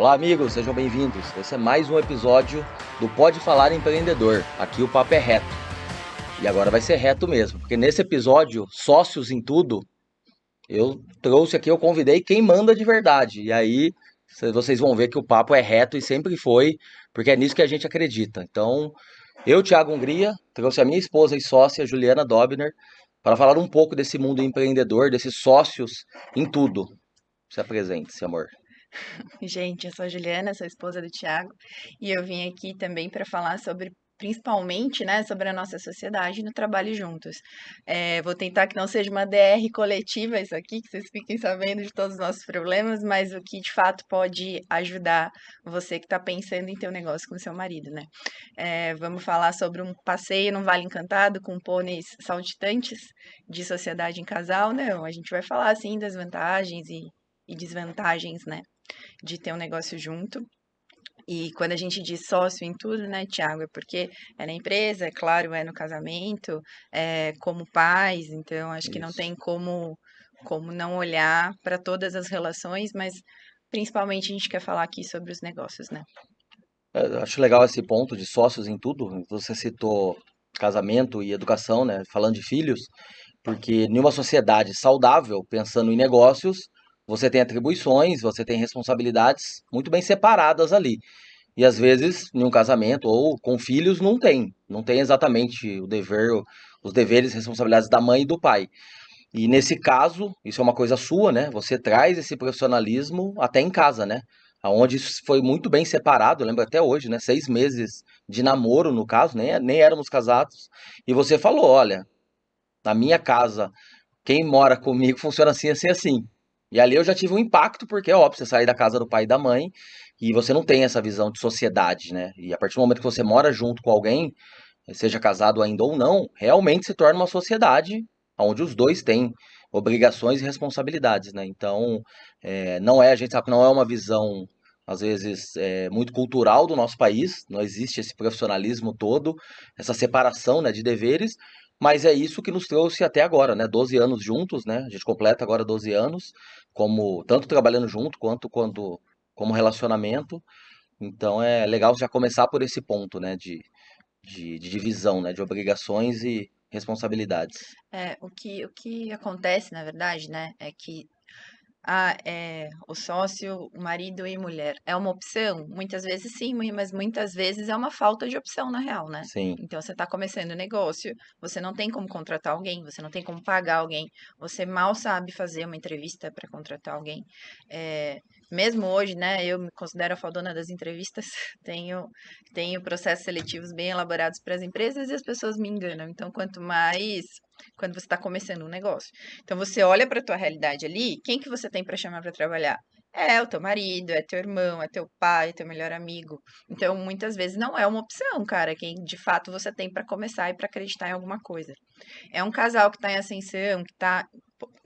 Olá, amigos, sejam bem-vindos. Esse é mais um episódio do Pode Falar Empreendedor. Aqui o papo é reto. E agora vai ser reto mesmo, porque nesse episódio, Sócios em Tudo, eu trouxe aqui, eu convidei quem manda de verdade. E aí vocês vão ver que o papo é reto e sempre foi, porque é nisso que a gente acredita. Então, eu, Thiago Hungria, trouxe a minha esposa e sócia, Juliana Dobner, para falar um pouco desse mundo empreendedor, desses sócios em tudo. Se apresente, seu amor. Gente, eu sou a Juliana, sou a esposa do Thiago, e eu vim aqui também para falar sobre, principalmente, né, sobre a nossa sociedade no trabalho juntos. Vou tentar que não seja uma DR coletiva isso aqui, que vocês fiquem sabendo de todos os nossos problemas, mas o que de fato pode ajudar você que está pensando em ter um negócio com seu marido, né? Vamos falar sobre um passeio num Vale Encantado com pôneis saltitantes de sociedade em casal? Não, a gente vai falar, assim, das vantagens e desvantagens, né? De ter um negócio junto. E quando a gente diz sócio em tudo, né, Tiago, é porque é na empresa, é claro, é no casamento, é como pais, então acho que não Isso. tem como não olhar para todas as relações, mas principalmente a gente quer falar aqui sobre os negócios, né? Eu acho legal esse ponto de sócios em tudo. Você citou casamento e educação, né? Falando de filhos, porque em uma sociedade saudável, pensando em negócios, você tem atribuições, você tem responsabilidades muito bem separadas ali. E às vezes, em um casamento ou com filhos, não tem. Não tem exatamente o dever, os deveres e responsabilidades da mãe e do pai. E nesse caso, isso é uma coisa sua, né? Você traz esse profissionalismo até em casa, né? Aonde isso foi muito bem separado, eu lembro até hoje, né? 6 meses de namoro, no caso, nem éramos casados. E você falou, olha, na minha casa, quem mora comigo funciona assim, assim, assim. E ali eu já tive um impacto, porque é óbvio, você sai da casa do pai e da mãe e você não tem essa visão de sociedade, né? E a partir do momento que você mora junto com alguém, seja casado ainda ou não, realmente se torna uma sociedade onde os dois têm obrigações e responsabilidades, né? Então, não é, a gente sabe que não é uma visão, às vezes, muito cultural do nosso país, não existe esse profissionalismo todo, essa separação, né, de deveres, mas é isso que nos trouxe até agora, né? 12 anos juntos, né? A gente completa agora 12 anos, como tanto trabalhando junto quanto como relacionamento. Então é legal já começar por esse ponto, né? De divisão, né, de obrigações e responsabilidades. O que acontece, na verdade, né, é que o sócio, o marido e mulher. É uma opção? Muitas vezes sim, mas muitas vezes é uma falta de opção, na real, né? Sim, Então, você está começando o negócio, você não tem como contratar alguém, você não tem como pagar alguém, você mal sabe fazer uma entrevista para contratar alguém. É, mesmo hoje, né, eu me considero a fodona das entrevistas, tenho processos seletivos bem elaborados para as empresas e as pessoas me enganam. Então, quanto mais quando você está começando um negócio. Então você olha para a tua realidade ali, quem que você tem para chamar para trabalhar? É o teu marido, é teu irmão, é teu pai, teu melhor amigo. Então muitas vezes não é uma opção, cara, quem de fato você tem para começar e para acreditar em alguma coisa. É um casal que está em ascensão, que está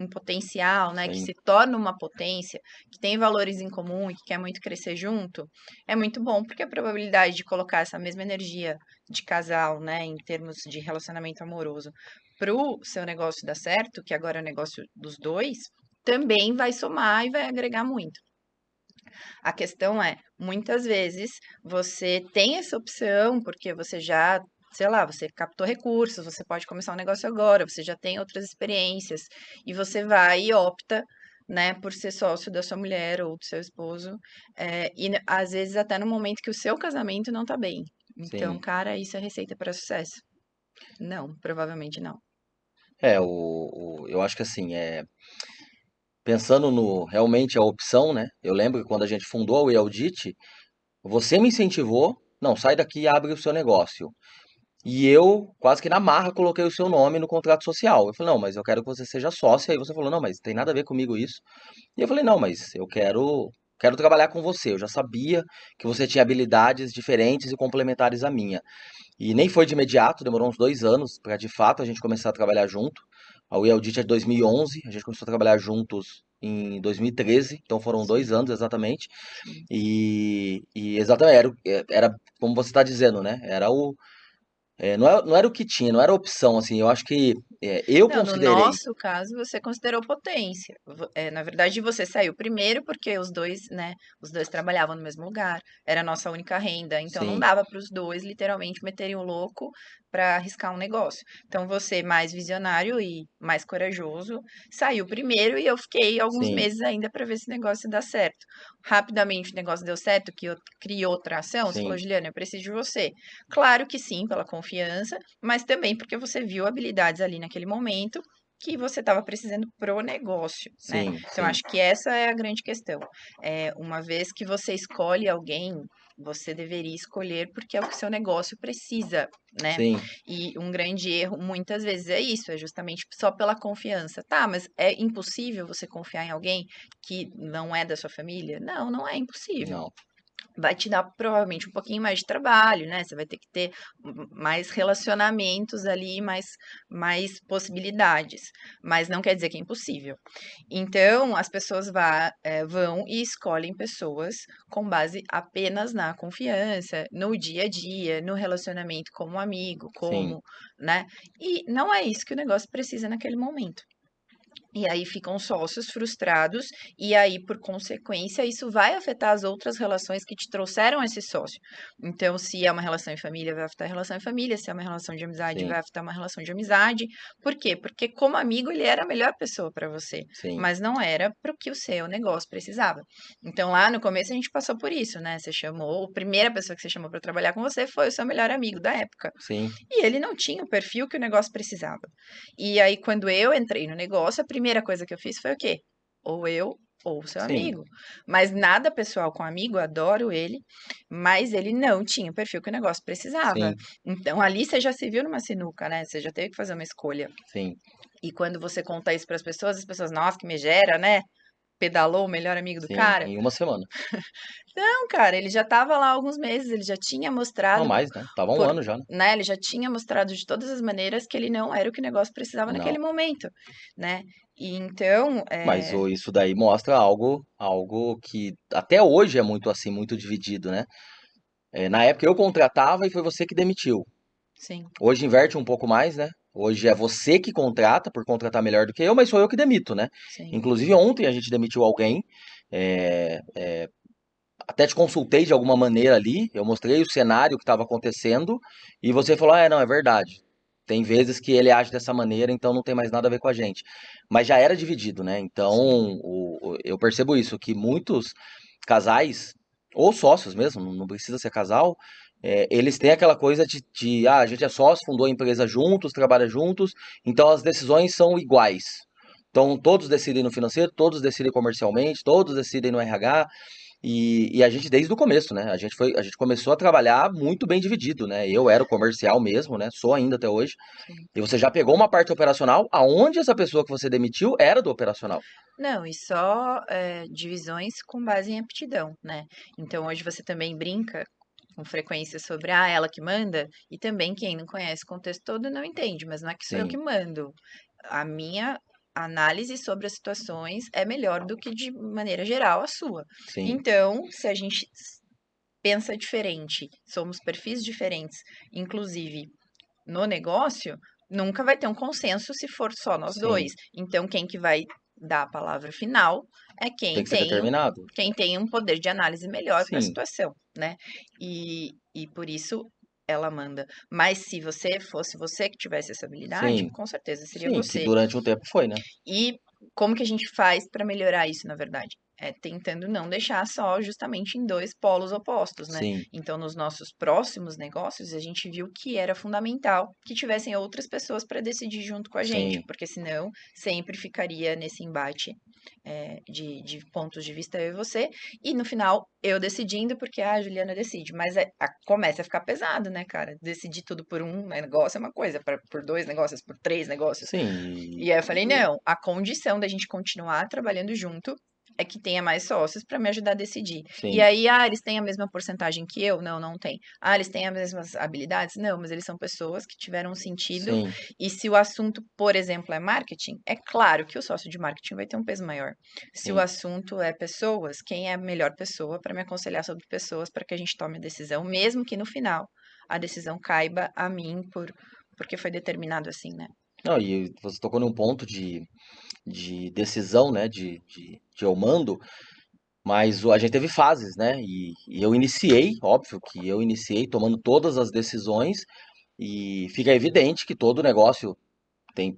em potencial, né, que sim, se torna uma potência, que tem valores em comum e que quer muito crescer junto, é muito bom, porque a probabilidade de colocar essa mesma energia de casal, né, em termos de relacionamento amoroso, pro seu negócio dar certo, que agora é o negócio dos dois, também vai somar e vai agregar muito. A questão é, muitas vezes você tem essa opção porque você já, sei lá, você captou recursos, você pode começar um negócio agora, você já tem outras experiências e você vai e opta, né, por ser sócio da sua mulher ou do seu esposo, às vezes até no momento que o seu casamento não tá bem. Então, sim. cara, isso é receita para sucesso? Não, provavelmente não. Eu acho que assim, pensando no realmente a opção, né? Eu lembro que quando a gente fundou o Eldit, você me incentivou, não, sai daqui e abre o seu negócio. E eu, quase que na marra, coloquei o seu nome no contrato social. Eu falei, não, mas eu quero que você seja sócia. Aí você falou, não, mas tem nada a ver comigo isso. E eu falei, não, mas eu quero trabalhar com você. Eu já sabia que você tinha habilidades diferentes e complementares à minha. E nem foi de imediato, demorou uns 2 anos para de fato a gente começar a trabalhar junto. A We Audit é de 2011, a gente começou a trabalhar juntos em 2013, então foram Sim, 2 anos exatamente. sim. E exatamente, era como você está dizendo, né? Era o não era o que tinha, não era opção, assim. Eu acho que eu Não, no considerei. nosso caso, você considerou potência. Na verdade, você saiu primeiro porque os dois, né, os dois trabalhavam no mesmo lugar, era a nossa única renda, então não Sim, dava para os dois literalmente meterem o louco para arriscar um negócio. Então você, mais visionário e mais corajoso, saiu primeiro e eu fiquei alguns sim, meses ainda para ver se o negócio dá certo. Rapidamente o negócio deu certo, que eu criou tração, você falou, sim, Juliana, eu preciso de você. Claro que sim, pela confiança, mas também porque você viu habilidades ali naquele momento que você estava precisando pro negócio, né? sim, Então, sim, acho que essa é a grande questão. Uma vez que você escolhe alguém, você deveria escolher porque é o que o seu negócio precisa, né? sim, E um grande erro, muitas vezes, é isso, é justamente só pela confiança. Tá, mas é impossível você confiar em alguém que não é da sua família? Não, não é impossível. não, Vai te dar provavelmente um pouquinho mais de trabalho, né? Você vai ter que ter mais relacionamentos ali, mais possibilidades. Mas não quer dizer que é impossível. Então, as pessoas vão e escolhem pessoas com base apenas na confiança, no dia a dia, no relacionamento como amigo, sim, como, né? E não é isso que o negócio precisa naquele momento. E aí ficam sócios frustrados, e aí, por consequência, isso vai afetar as outras relações que te trouxeram esse sócio. Então, se é uma relação em família, vai afetar a relação em família, se é uma relação de amizade, sim, vai afetar uma relação de amizade. Por quê? Porque, como amigo, ele era a melhor pessoa para você, sim, mas não era para o que o seu negócio precisava. Então, lá no começo, a gente passou por isso, né? Você chamou, a primeira pessoa que você chamou para trabalhar com você foi o seu melhor amigo da época. sim, E ele não tinha o perfil que o negócio precisava. E aí, quando eu entrei no negócio, a primeira coisa que eu fiz foi o quê? Ou eu ou o seu sim, amigo. Mas nada pessoal com o amigo, adoro ele, mas ele não tinha o perfil que o negócio precisava. sim, Então, ali você já se viu numa sinuca, né? Você já teve que fazer uma escolha. sim, E quando você conta isso para as pessoas, nossa, que megera, né? Pedalou o melhor amigo do sim, cara. em uma semana. Não, cara, ele já estava lá há alguns meses, ele já tinha Não mostrado mais, né? Tava um por, ano já, né? né, ele já tinha mostrado de todas as maneiras que ele não era o que o negócio precisava naquele Não. momento, né? E então, Mas isso daí mostra algo que até hoje é muito assim, muito dividido, né? Na época eu contratava e foi você que demitiu. sim, Hoje inverte um pouco mais, né? Hoje é você que contrata, por contratar melhor do que eu, mas sou eu que demito, né? sim. Inclusive ontem a gente demitiu alguém, até te consultei de alguma maneira ali, eu mostrei o cenário que estava acontecendo e você falou: não, é verdade. Tem vezes que ele age dessa maneira, então não tem mais nada a ver com a gente. Mas já era dividido, né? Então Sim. eu percebo isso, que muitos casais, ou sócios mesmo, não precisa ser casal, eles têm aquela coisa a gente é sócio, fundou a empresa juntos, trabalha juntos, então as decisões são iguais. Então todos decidem no financeiro, todos decidem comercialmente, todos decidem no RH, e a gente desde o começo, né? A gente começou a trabalhar muito bem dividido, né? Eu era o comercial mesmo, né? Sou ainda até hoje. Sim. E você já pegou uma parte operacional, aonde essa pessoa que você demitiu era do operacional. Não, e só divisões com base em aptidão, né? Então hoje você também brinca com frequência sobre ela que manda, e também quem não conhece o contexto todo não entende, mas não é que sou eu que Sim, mando. A minha análise sobre as situações é melhor do que de maneira geral a sua. sim, Então, se a gente pensa diferente, somos perfis diferentes, inclusive no negócio, nunca vai ter um consenso se for só nós sim. dois. Então, quem que vai dar a palavra final é Tem que ser determinado. quem tem um poder de análise melhor para a Sim, situação, né? E por isso ela manda. Mas se você fosse você que tivesse essa habilidade, sim, com certeza seria sim, que você. durante um tempo foi, né? E como que a gente faz para melhorar isso, na verdade? É tentando não deixar só justamente em dois polos opostos, né? Sim, Então, nos nossos próximos negócios, a gente viu que era fundamental que tivessem outras pessoas para decidir junto com a gente, sim, porque senão sempre ficaria nesse embate de pontos de vista eu e você, e no final eu decidindo, porque a Juliana decide, mas começa a ficar pesado, né, cara? Decidir tudo por um negócio é uma coisa, por dois negócios, por três negócios. sim. E aí eu falei, não, a condição da gente continuar trabalhando junto é que tenha mais sócios para me ajudar a decidir. E Sim, aí, eles têm a mesma porcentagem que eu? Não, não tem. Ah, eles têm as mesmas habilidades? Não, mas eles são pessoas que tiveram um sentido. sim, E se o assunto, por exemplo, é marketing, é claro que o sócio de marketing vai ter um peso maior. Se o sim, assunto é pessoas, quem é a melhor pessoa para me aconselhar sobre pessoas para que a gente tome a decisão, mesmo que no final a decisão caiba a mim porque foi determinado assim, né? Não, e você tocou num ponto de decisão, né, de eu mando, mas a gente teve fases, né, e eu iniciei, óbvio que eu iniciei tomando todas as decisões, e fica evidente que todo negócio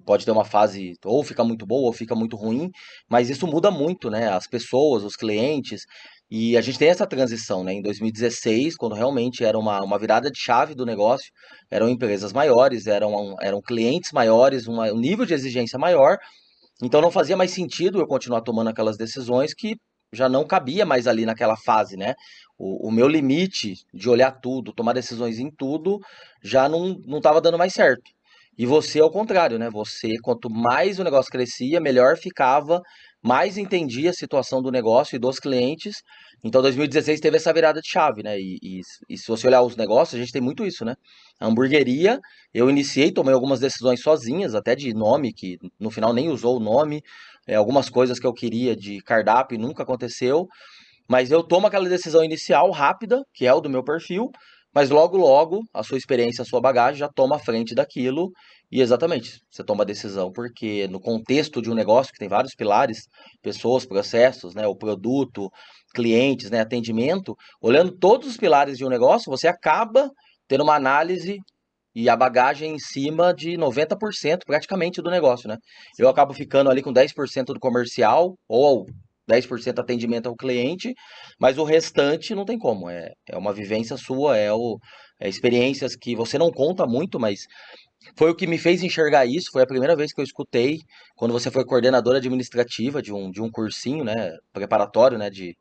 pode ter uma fase ou fica muito boa ou fica muito ruim, mas isso muda muito, né? As pessoas, os clientes, e a gente tem essa transição, né? Em 2016, quando realmente era uma virada de chave do negócio, eram empresas maiores, eram clientes maiores, um nível de exigência maior, então não fazia mais sentido eu continuar tomando aquelas decisões que já não cabia mais ali naquela fase, né? O meu limite de olhar tudo, tomar decisões em tudo, já não estava dando mais certo. E você, ao contrário, né? Você, quanto mais o negócio crescia, melhor ficava, mais entendia a situação do negócio e dos clientes. Então, 2016 teve essa virada de chave, né? E se você olhar os negócios, a gente tem muito isso, né? A hamburgueria, eu iniciei, tomei algumas decisões sozinhas, até de nome, que no final nem usou o nome, algumas coisas que eu queria de cardápio nunca aconteceu, mas eu tomo aquela decisão inicial rápida, que é o do meu perfil, mas logo logo a sua experiência, a sua bagagem já toma a frente daquilo e exatamente, você toma a decisão porque no contexto de um negócio que tem vários pilares, pessoas, processos, né, o produto, clientes, né, atendimento, olhando todos os pilares de um negócio, você acaba tendo uma análise e a bagagem em cima de 90% praticamente do negócio, né? Eu Sim. acabo ficando ali com 10% do comercial ou 10% atendimento ao cliente, mas o restante não tem como. É uma vivência sua, é experiências que você não conta muito, mas foi o que me fez enxergar isso. Foi a primeira vez que eu escutei quando você foi coordenadora administrativa de um cursinho, né? Preparatório, né? De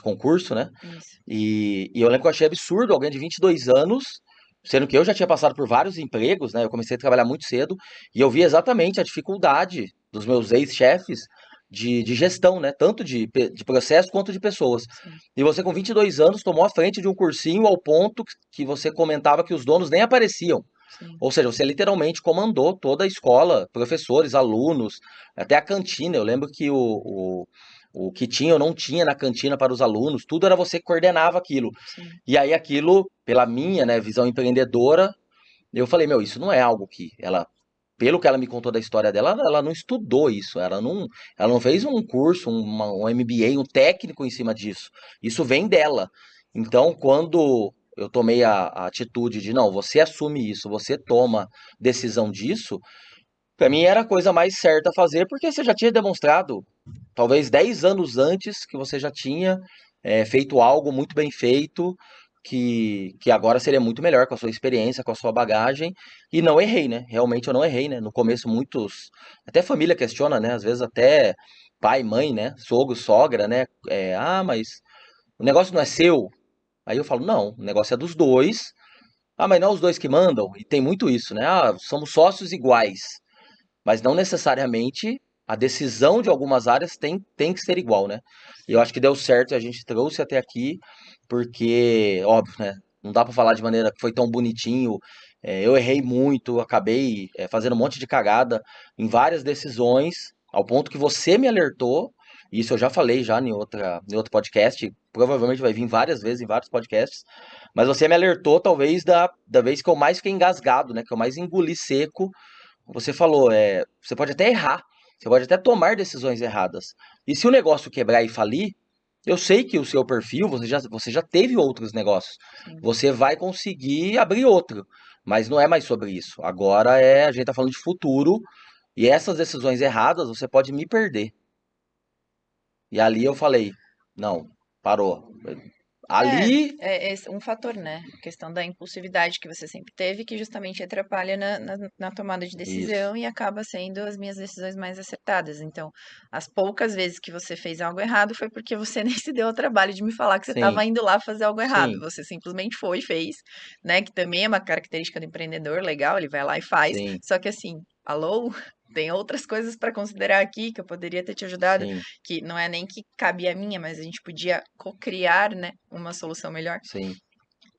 concurso, né? Isso. E eu lembro que eu achei absurdo alguém de 22 anos, sendo que eu já tinha passado por vários empregos, né? Eu comecei a trabalhar muito cedo e eu vi exatamente a dificuldade dos meus ex-chefes de gestão, né? Tanto de processo quanto de pessoas. Sim, E você, com 22 anos, tomou a frente de um cursinho ao ponto que você comentava que os donos nem apareciam. sim, Ou seja, você literalmente comandou toda a escola, professores, alunos, até a cantina. Eu lembro que o que tinha ou não tinha na cantina para os alunos, tudo era você que coordenava aquilo. sim, E aí aquilo, pela minha, né, visão empreendedora, eu falei, meu, isso não é algo que ela, pelo que ela me contou da história dela, ela não estudou isso, ela não fez um curso, um MBA, um técnico em cima disso. Isso vem dela. Então, quando eu tomei a atitude de, não, você assume isso, você toma decisão disso, pra mim era a coisa mais certa a fazer, porque você já tinha demonstrado, talvez 10 anos antes, que você já tinha feito algo muito bem feito, que agora seria muito melhor com a sua experiência, com a sua bagagem, e não errei, né? Realmente eu não errei, né? No começo muitos, até família questiona, né? Às vezes até pai, mãe, né? Sogro, sogra, né? Mas o negócio não é seu. Aí eu falo, não, o negócio é dos dois. Ah, mas não é os dois que mandam? E tem muito isso, né? Ah, somos sócios iguais. Mas não necessariamente a decisão de algumas áreas tem que ser igual, né? E eu sim. acho que deu certo, a gente trouxe até aqui, porque, óbvio, né? Não dá pra falar de maneira que foi tão bonitinho. Eu errei muito, acabei fazendo um monte de cagada em várias decisões, ao ponto que você me alertou. Isso eu já falei já em outro podcast, provavelmente vai vir várias vezes em vários podcasts, mas você me alertou talvez da vez que eu mais fiquei engasgado, né? Que eu mais engoli seco. Você falou, você pode até errar, você pode até tomar decisões erradas. E se o negócio quebrar e falir, eu sei que o seu perfil, você já teve outros negócios. Sim. Você vai conseguir abrir outro. Mas não é mais sobre isso. Agora a gente tá falando de futuro. E essas decisões erradas, você pode me perder. E ali eu falei, não, parou. É, Ali, um fator, né? A questão da impulsividade que você sempre teve, que justamente atrapalha na tomada de isso. decisão e acaba sendo as minhas decisões mais acertadas. Então, as poucas vezes que você fez algo errado foi porque você nem se deu ao trabalho de me falar que você Sim, estava indo lá fazer algo errado. sim, Você simplesmente foi e fez, né? Que também é uma característica do empreendedor, legal, ele vai lá e faz. sim, Só que assim, alô? Tem outras coisas para considerar aqui que eu poderia ter te ajudado, sim, que não é nem que cabe a minha, mas a gente podia co-criar, né, uma solução melhor. sim.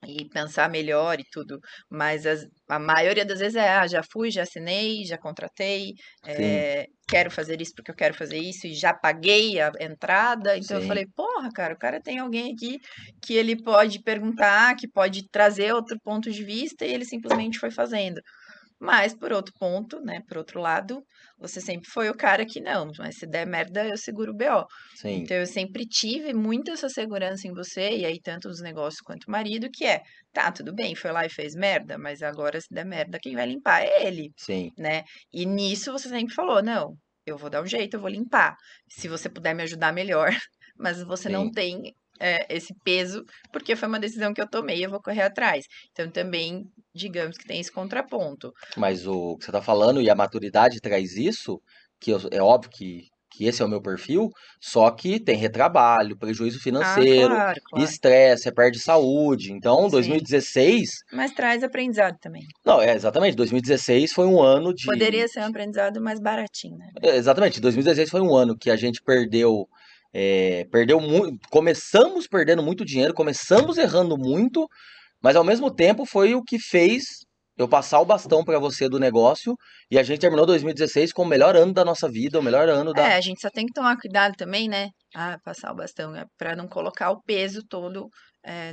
e pensar melhor e tudo. Mas a maioria das vezes já fui, já assinei, já contratei, Sim, quero fazer isso porque eu quero fazer isso e já paguei a entrada. Então eu sim, falei, porra, cara, o cara tem alguém aqui que ele pode perguntar, que pode trazer outro ponto de vista e ele simplesmente foi fazendo. Mas, por outro ponto, né, por outro lado, você sempre foi o cara que não, mas se der merda, eu seguro o BO. sim, Então, eu sempre tive muita essa segurança em você, e aí tanto os negócios quanto o marido, que é, tá, tudo bem, foi lá e fez merda, mas agora se der merda, quem vai limpar é ele, sim, né? E nisso você sempre falou, não, eu vou dar um jeito, eu vou limpar. Se você puder me ajudar, melhor. Mas você não sim. tem esse peso, porque foi uma decisão que eu tomei, eu vou correr atrás. Então, também digamos que tem esse contraponto. Mas o que você está falando e a maturidade traz isso, é óbvio que esse é o meu perfil, só que tem retrabalho, prejuízo Ah, financeiro, claro, claro. estresse, você perde saúde. Então, Sim. 2016, Mas traz aprendizado também. não, exatamente, 2016 foi um ano Poderia ser um aprendizado mais baratinho, né? exatamente, 2016 foi um ano que a gente perdeu muito, começamos perdendo muito dinheiro, começamos errando muito, mas ao mesmo tempo foi o que fez eu passar o bastão para você do negócio e a gente terminou 2016 com o melhor ano da nossa vida, o melhor ano da. A gente só tem que tomar cuidado também, né? Ah, passar o bastão, né? Para não colocar o peso todo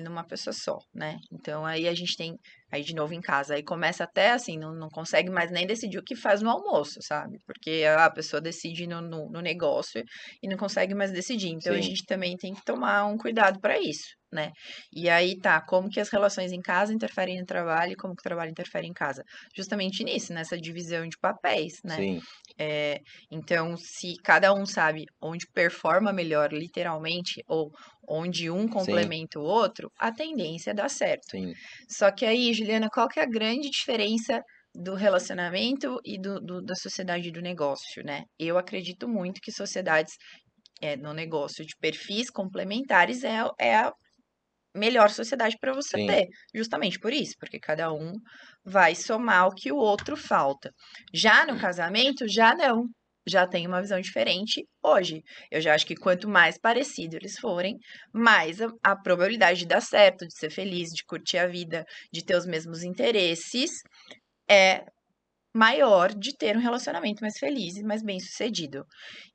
numa pessoa só, né? Então aí a gente tem, aí de novo em casa, aí começa até assim, não consegue mais nem decidir o que faz no almoço, sabe? Porque a pessoa decide no negócio e não consegue mais decidir. Então a Sim, gente também tem que tomar um cuidado para isso, né? E aí tá, como que as relações em casa interferem no trabalho e como que o trabalho interfere em casa? Justamente nisso, nessa divisão de papéis, né? sim, É, então, se cada um sabe onde performa melhor, literalmente, ou onde um sim, complementa o outro, a tendência é dar certo. sim. Só que aí, Juliana, qual que é a grande diferença do relacionamento e da sociedade do negócio, né? Eu acredito muito que sociedades no negócio de perfis complementares é a melhor sociedade para você Sim. ter, justamente por isso, porque cada um vai somar o que o outro falta. Já no casamento, já não. Já tem uma visão diferente hoje. Eu já acho que quanto mais parecido eles forem, mais a probabilidade de dar certo, de ser feliz, de curtir a vida, de ter os mesmos interesses, é maior de ter um relacionamento mais feliz e mais bem-sucedido.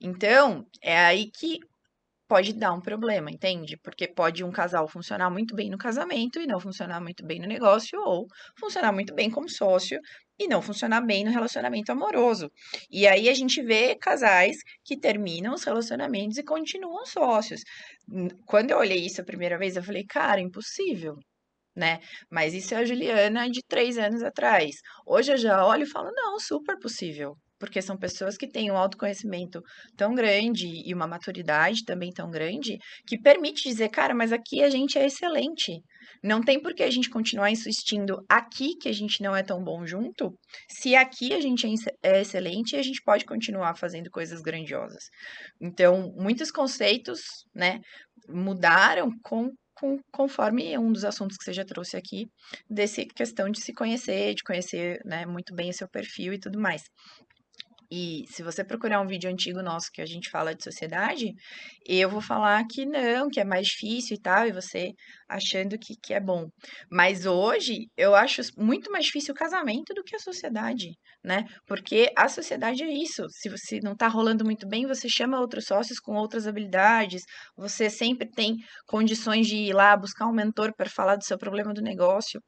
Então, é aí que pode dar um problema, entende? Porque pode um casal funcionar muito bem no casamento e não funcionar muito bem no negócio, ou funcionar muito bem como sócio e não funcionar bem no relacionamento amoroso. E aí a gente vê casais que terminam os relacionamentos e continuam sócios. Quando eu olhei isso a primeira vez, eu falei, cara, impossível. Né? Mas isso é a Juliana de 3 anos atrás. Hoje eu já olho e falo, não, super possível. Porque são pessoas que têm um autoconhecimento tão grande e uma maturidade também tão grande que permite dizer, cara, mas aqui a gente é excelente. Não tem por que a gente continuar insistindo aqui que a gente não é tão bom junto, se aqui a gente é excelente e a gente pode continuar fazendo coisas grandiosas. Então, muitos conceitos, né, mudaram conforme um dos assuntos que você já trouxe aqui, desse questão de se conhecer, de conhecer, né, muito bem o seu perfil e tudo mais. E se você procurar um vídeo antigo nosso que a gente fala de sociedade, eu vou falar que não, que é mais difícil e tal, e você achando que é bom. Mas hoje eu acho muito mais difícil o casamento do que a sociedade, né? Porque a sociedade é isso. Se você não tá rolando muito bem, você chama outros sócios com outras habilidades, você sempre tem condições de ir lá buscar um mentor para falar do seu problema do negócio.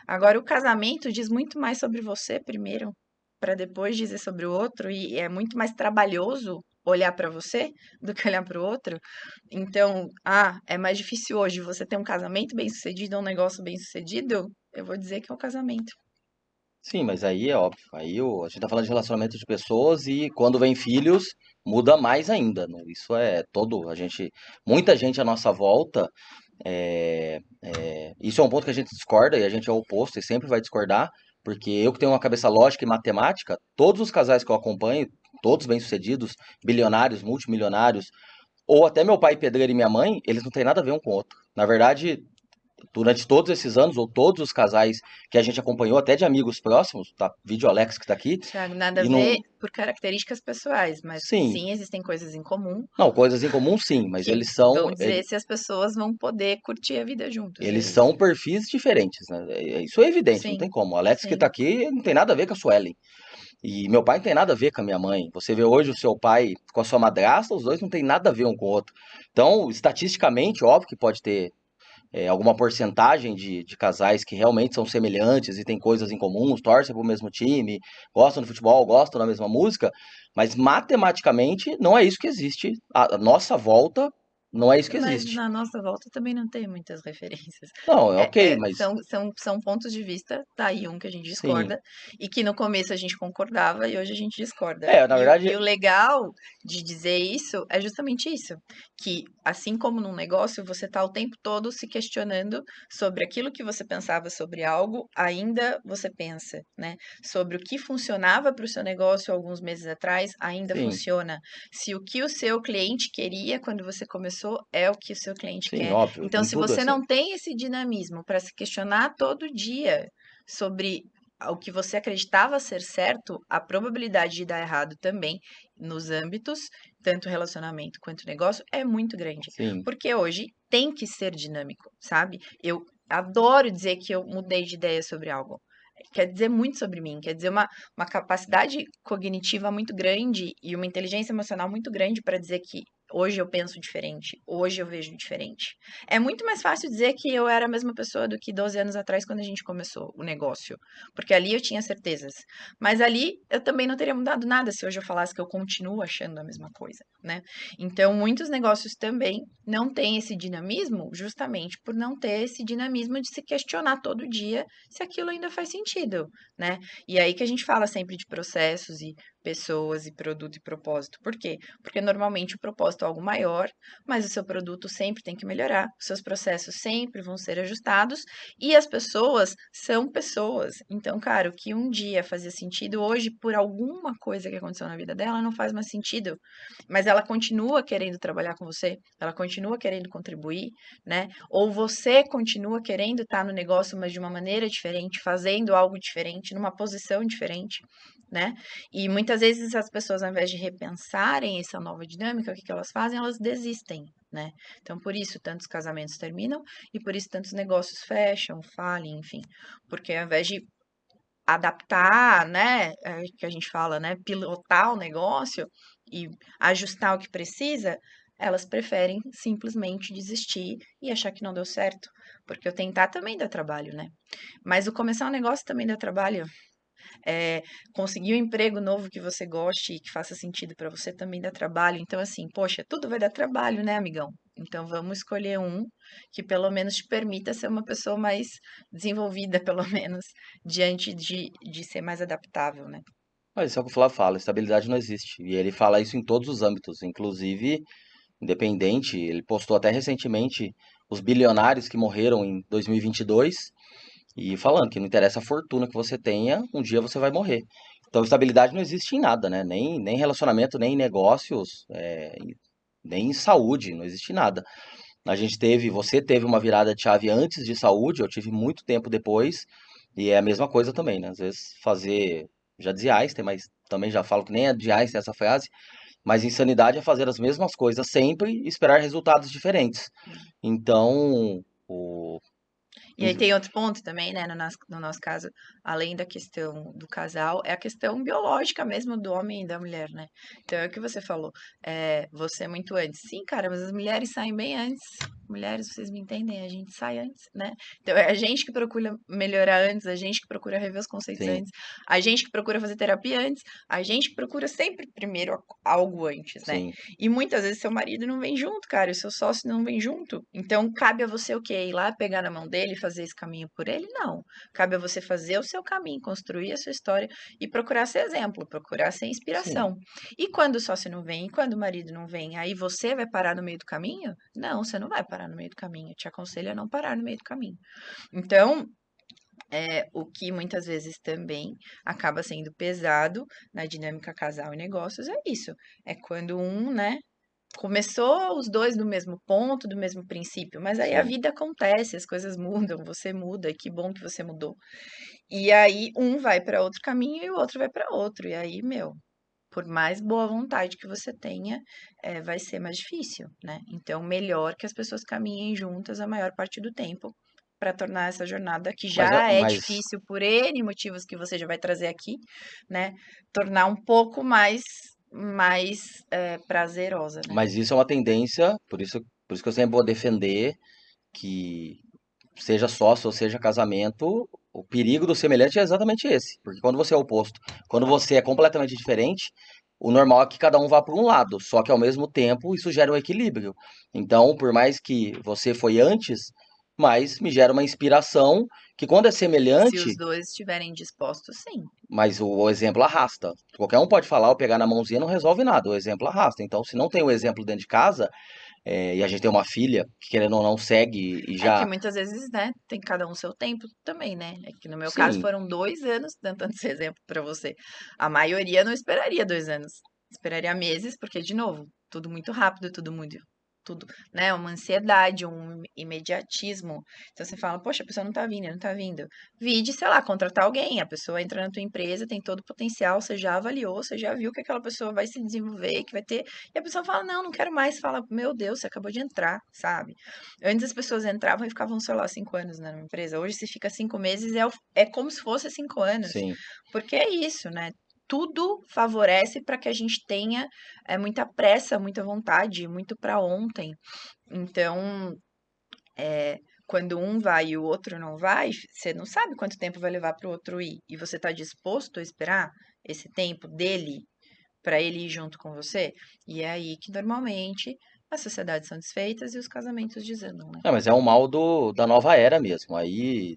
Agora, o casamento diz muito mais sobre você primeiro para depois dizer sobre o outro e é muito mais trabalhoso olhar para você do que olhar para o outro. Então, é mais difícil hoje você ter um casamento bem-sucedido, um negócio bem-sucedido, eu vou dizer que é o casamento. Sim, mas aí é óbvio. A gente tá falando de relacionamento de pessoas e quando vem filhos, muda mais ainda, né? Isso é todo, muita gente à nossa volta, isso é um ponto que a gente discorda e a gente é o oposto e sempre vai discordar, porque eu que tenho uma cabeça lógica e matemática, todos os casais que eu acompanho, todos bem-sucedidos, bilionários, multimilionários, ou até meu pai pedreiro e minha mãe, eles não têm nada a ver um com o outro. Na verdade, durante todos esses anos, ou todos os casais que a gente acompanhou, até de amigos próximos, tá? Vídeo Alex que tá aqui, Tiago, nada a e não. ver por características pessoais, mas Sim, sim existem coisas em comum não, coisas em comum sim, mas que eles são. vão dizer se as pessoas vão poder curtir a vida juntos, é Eles isso. são perfis diferentes, né? Isso é evidente, não tem Sim, como. O Alex que tá sim. aqui não tem nada a ver com a Suelen. E meu pai não tem nada a ver com a minha mãe. Você vê hoje o seu pai com a sua madrasta, os dois não tem nada a ver um com o outro. Então, estatisticamente, óbvio que pode ter alguma porcentagem de casais que realmente são semelhantes e têm coisas em comum, torcem pro mesmo time, gostam de futebol, gostam da mesma música, mas matematicamente não é isso que existe. A nossa volta não é isso que Mas existe. na nossa volta também não tem muitas referências. Não, é ok, mas São pontos de vista, tá aí um que a gente sim. discorda, e que no começo a gente concordava e hoje a gente discorda. Na E verdade, o legal de dizer isso é justamente isso, que assim como num negócio, você tá o tempo todo se questionando sobre aquilo que você pensava sobre algo, ainda você pensa, né? Sobre o que funcionava para o seu negócio alguns meses atrás, ainda sim, funciona. Se o que o seu cliente queria quando você começou é o que o seu cliente sim, quer. óbvio, Então, em se tudo você assim. não tem esse dinamismo para se questionar todo dia sobre o que você acreditava ser certo, a probabilidade de dar errado também nos âmbitos, tanto relacionamento quanto negócio, é muito grande. Sim, Porque hoje tem que ser dinâmico, sabe? Eu adoro dizer que eu mudei de ideia sobre algo. Quer dizer muito sobre mim, quer dizer uma capacidade cognitiva muito grande e uma inteligência emocional muito grande para dizer que hoje eu penso diferente, hoje eu vejo diferente. É muito mais fácil dizer que eu era a mesma pessoa do que 12 anos atrás quando a gente começou o negócio, porque ali eu tinha certezas. Mas ali eu também não teria mudado nada se hoje eu falasse que eu continuo achando a mesma coisa, né? Então, muitos negócios também não têm esse dinamismo, justamente por não ter esse dinamismo de se questionar todo dia se aquilo ainda faz sentido, né? E aí que a gente fala sempre de processos e pessoas e produto e propósito. Por quê? Porque normalmente o propósito é algo maior, mas o seu produto sempre tem que melhorar, os seus processos sempre vão ser ajustados e as pessoas são pessoas. Então, cara, o que um dia fazia sentido, hoje, por alguma coisa que aconteceu na vida dela, não faz mais sentido. Mas ela continua querendo trabalhar com você, ela continua querendo contribuir, né? Ou você continua querendo estar no negócio, mas de uma maneira diferente, fazendo algo diferente, numa posição diferente, né? E muitas vezes as pessoas, ao invés de repensarem essa nova dinâmica, o que que elas fazem? Elas desistem, né? Então, por isso, tantos casamentos terminam e por isso tantos negócios fecham, falem, enfim. Porque ao invés de adaptar, né, que a gente fala, né, pilotar o negócio e ajustar o que precisa, elas preferem simplesmente desistir e achar que não deu certo, porque o tentar também dá trabalho, né? Mas o começar um negócio também dá trabalho. É, conseguir um emprego novo que você goste e que faça sentido para você também dá trabalho. Então, assim, poxa, tudo vai dar trabalho, né, amigão? Então, vamos escolher um que pelo menos te permita ser uma pessoa mais desenvolvida, pelo menos, diante de ser mais adaptável, né? mas isso é o que o Flávio fala, estabilidade não existe. E ele fala isso em todos os âmbitos, inclusive independente. Ele postou até recentemente os bilionários que morreram em 2022 e falando que não interessa a fortuna que você tenha, um dia você vai morrer. Então, estabilidade não existe em nada, né? Nem relacionamento, nem em negócios, nem em saúde, não existe nada. Você teve uma virada de chave antes de saúde, eu tive muito tempo depois, e é a mesma coisa também, né? Às vezes fazer, já dizia Einstein, mas também já falo que nem é de Einstein essa frase, mas insanidade é fazer as mesmas coisas sempre e esperar resultados diferentes. Então, o... E aí tem outro ponto também, né, no nosso caso, além da questão do casal, é a questão biológica mesmo do homem e da mulher, né? Então é o que você falou, você muito antes. Sim, cara, mas as mulheres saem bem antes. Mulheres, vocês me entendem, a gente sai antes, né? Então é a gente que procura melhorar antes, a gente que procura rever os conceitos sim, antes, a gente que procura fazer terapia antes, a gente que procura sempre primeiro algo antes, né? sim, E muitas vezes seu marido não vem junto, cara, o seu sócio não vem junto. Então, cabe a você o quê? Ir lá, pegar na mão dele e fazer esse caminho por ele? Não. Cabe a você fazer o seu caminho, construir a sua história e procurar ser exemplo, procurar ser sim. inspiração. E quando o sócio não vem, e quando o marido não vem, aí você vai parar no meio do caminho? Não, você não vai parar no meio do caminho. Eu te aconselho a não parar no meio do caminho. Então, o que muitas vezes também acaba sendo pesado na dinâmica casal e negócios é isso. É quando um, né, começou os dois do mesmo ponto, do mesmo princípio, mas aí a Sim. vida acontece, as coisas mudam, você muda, e que bom que você mudou. E aí um vai para outro caminho e o outro vai para outro. E aí, meu, por mais boa vontade que você tenha, vai ser mais difícil, né? Então, melhor que as pessoas caminhem juntas a maior parte do tempo para tornar essa jornada que Mas, já é mas, difícil por N motivos que você já vai trazer aqui, né? Tornar um pouco mais prazerosa, né? mas isso é uma tendência, por isso que eu sempre vou defender que seja sócio ou seja casamento, o perigo do semelhante é exatamente esse. Porque quando você é oposto, quando você é completamente diferente, o normal é que cada um vá para um lado, só que ao mesmo tempo isso gera um equilíbrio. Então, por mais que você foi antes, mas me gera uma inspiração que quando é Se os semelhante, dois estiverem dispostos, sim. mas o exemplo arrasta. Qualquer um pode falar ou pegar na mãozinha não resolve nada, o exemplo arrasta. Então, se não tem o exemplo dentro de casa, e a gente tem uma filha que querendo ou não segue e É que já. muitas vezes, né, tem cada um seu tempo também, né? É que no meu caso Sim, foram 2 anos, tentando esse exemplo para você. A maioria não esperaria 2 anos. Esperaria meses, porque, de novo, tudo muito rápido, tudo, né? Uma ansiedade, um imediatismo. Então você fala, poxa, a pessoa não tá vindo, não tá vindo. Vide, sei lá, contratar alguém. A pessoa entra na tua empresa, tem todo o potencial, você já avaliou, você já viu que aquela pessoa vai se desenvolver, que vai ter. E a pessoa fala, não, não quero mais. Fala, meu Deus, você acabou de entrar, sabe? Antes as pessoas entravam e ficavam, sei lá, 5 anos, né, numa empresa. Hoje, se fica 5 meses, é como se fosse 5 anos. sim. Porque é isso, né? Tudo favorece para que a gente tenha muita pressa, muita vontade, muito para ontem. Então, quando um vai e o outro não vai, você não sabe quanto tempo vai levar para o outro ir. E você está disposto a esperar esse tempo dele para ele ir junto com você? E é aí que normalmente as sociedades são desfeitas e os casamentos desandam, né? É, mas é um mal da nova era mesmo. Aí,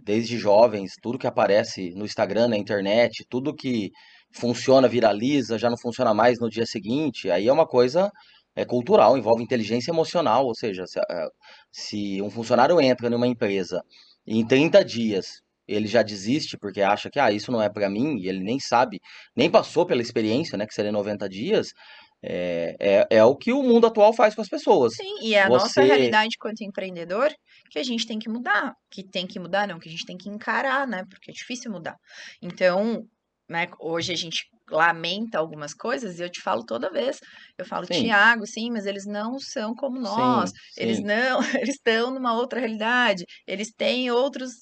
desde jovens, tudo que aparece no Instagram, na internet, tudo que funciona, viraliza, já não funciona mais no dia seguinte. Aí é uma coisa cultural, envolve inteligência emocional. Ou seja, se um funcionário entra numa empresa e em 30 dias ele já desiste porque acha que isso não é pra mim, e ele nem sabe, nem passou pela experiência, né, que seria 90 dias, é o que o mundo atual faz com as pessoas. Sim, e é a nossa Você. realidade quanto empreendedor que a gente tem que mudar. Que tem que mudar, não, que a gente tem que encarar, né? Porque é difícil mudar. Então, né, hoje a gente lamenta algumas coisas e eu te falo toda vez. Eu falo, Sim, Tiago, sim, mas eles não são como nós. sim, Eles sim, não, eles estão numa outra realidade. Eles têm outros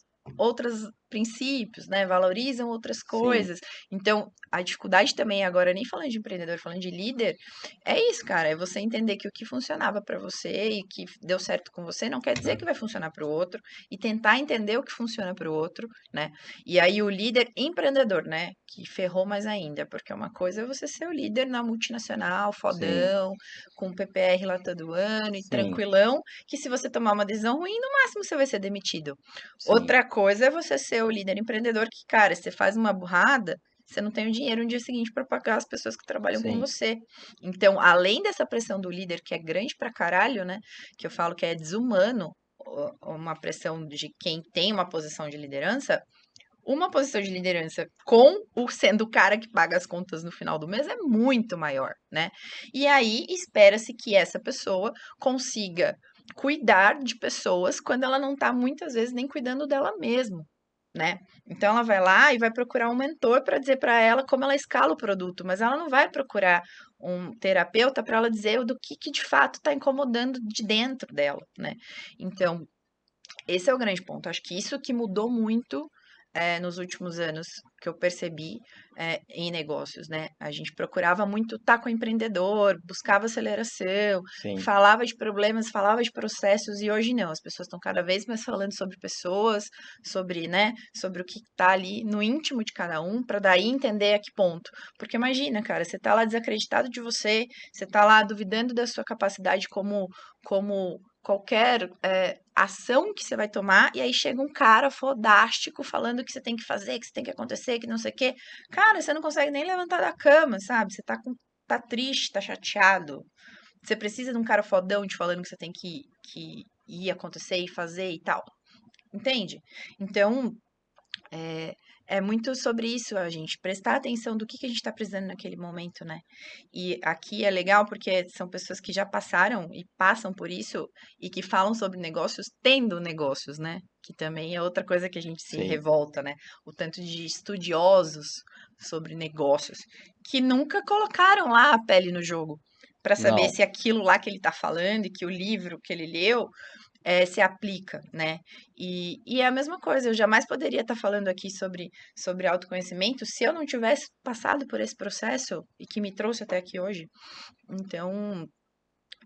princípios, né? Valorizam outras sim. coisas. Então, a dificuldade também agora, nem falando de empreendedor, falando de líder, é isso, cara, é você entender que o que funcionava pra você e que deu certo com você não quer dizer que vai funcionar para o outro e tentar entender o que funciona para o outro, né? E aí o líder empreendedor, né, que ferrou mais ainda, porque uma coisa é você ser o líder na multinacional, Sim, fodão, com PPR lá todo ano e sim, tranquilão, que se você tomar uma decisão ruim, no máximo você vai ser demitido. sim. Outra coisa é você ser o líder empreendedor que, cara, você faz uma burrada, você não tem o dinheiro no dia seguinte para pagar as pessoas que trabalham com Sim. você. Então, além dessa pressão do líder, que é grande pra caralho, né? Que eu falo que é desumano, uma pressão de quem tem uma posição de liderança, uma posição de liderança com o sendo o cara que paga as contas no final do mês é muito maior, né? E aí espera-se que essa pessoa consiga cuidar de pessoas quando ela não tá muitas vezes nem cuidando dela mesma, né? Então ela vai lá e vai procurar um mentor para dizer para ela como ela escala o produto, mas ela não vai procurar um terapeuta para ela dizer do que de fato está incomodando de dentro dela, né? Então, esse é o grande ponto. Acho que isso que mudou muito nos últimos anos, que eu percebi em negócios, né? A gente procurava muito estar com o empreendedor, buscava aceleração, Sim. falava de problemas, falava de processos, e hoje não. As pessoas estão cada vez mais falando sobre pessoas, sobre, né, sobre o que está ali no íntimo de cada um, para daí entender a que ponto. Porque imagina, cara, você está lá desacreditado de você, você está lá duvidando da sua capacidade como qualquer ação que você vai tomar, e aí chega um cara fodástico falando que você tem que fazer, que você tem que acontecer, que não sei o quê. Cara, você não consegue nem levantar da cama, sabe? Você tá triste, tá chateado. Você precisa de um cara fodão te falando que você tem que ir acontecer e fazer e tal. Entende? Então, É muito sobre isso, a gente prestar atenção do que a gente está precisando naquele momento, né? E aqui é legal porque são pessoas que já passaram e passam por isso e que falam sobre negócios tendo negócios, né? Que também é outra coisa que a gente se Sim. revolta, né? O tanto de estudiosos sobre negócios que nunca colocaram lá a pele no jogo para saber Não. se aquilo lá que ele está falando e que o livro que ele leu se aplica, né? E é a mesma coisa, eu jamais poderia estar falando aqui sobre autoconhecimento se eu não tivesse passado por esse processo e que me trouxe até aqui hoje. Então,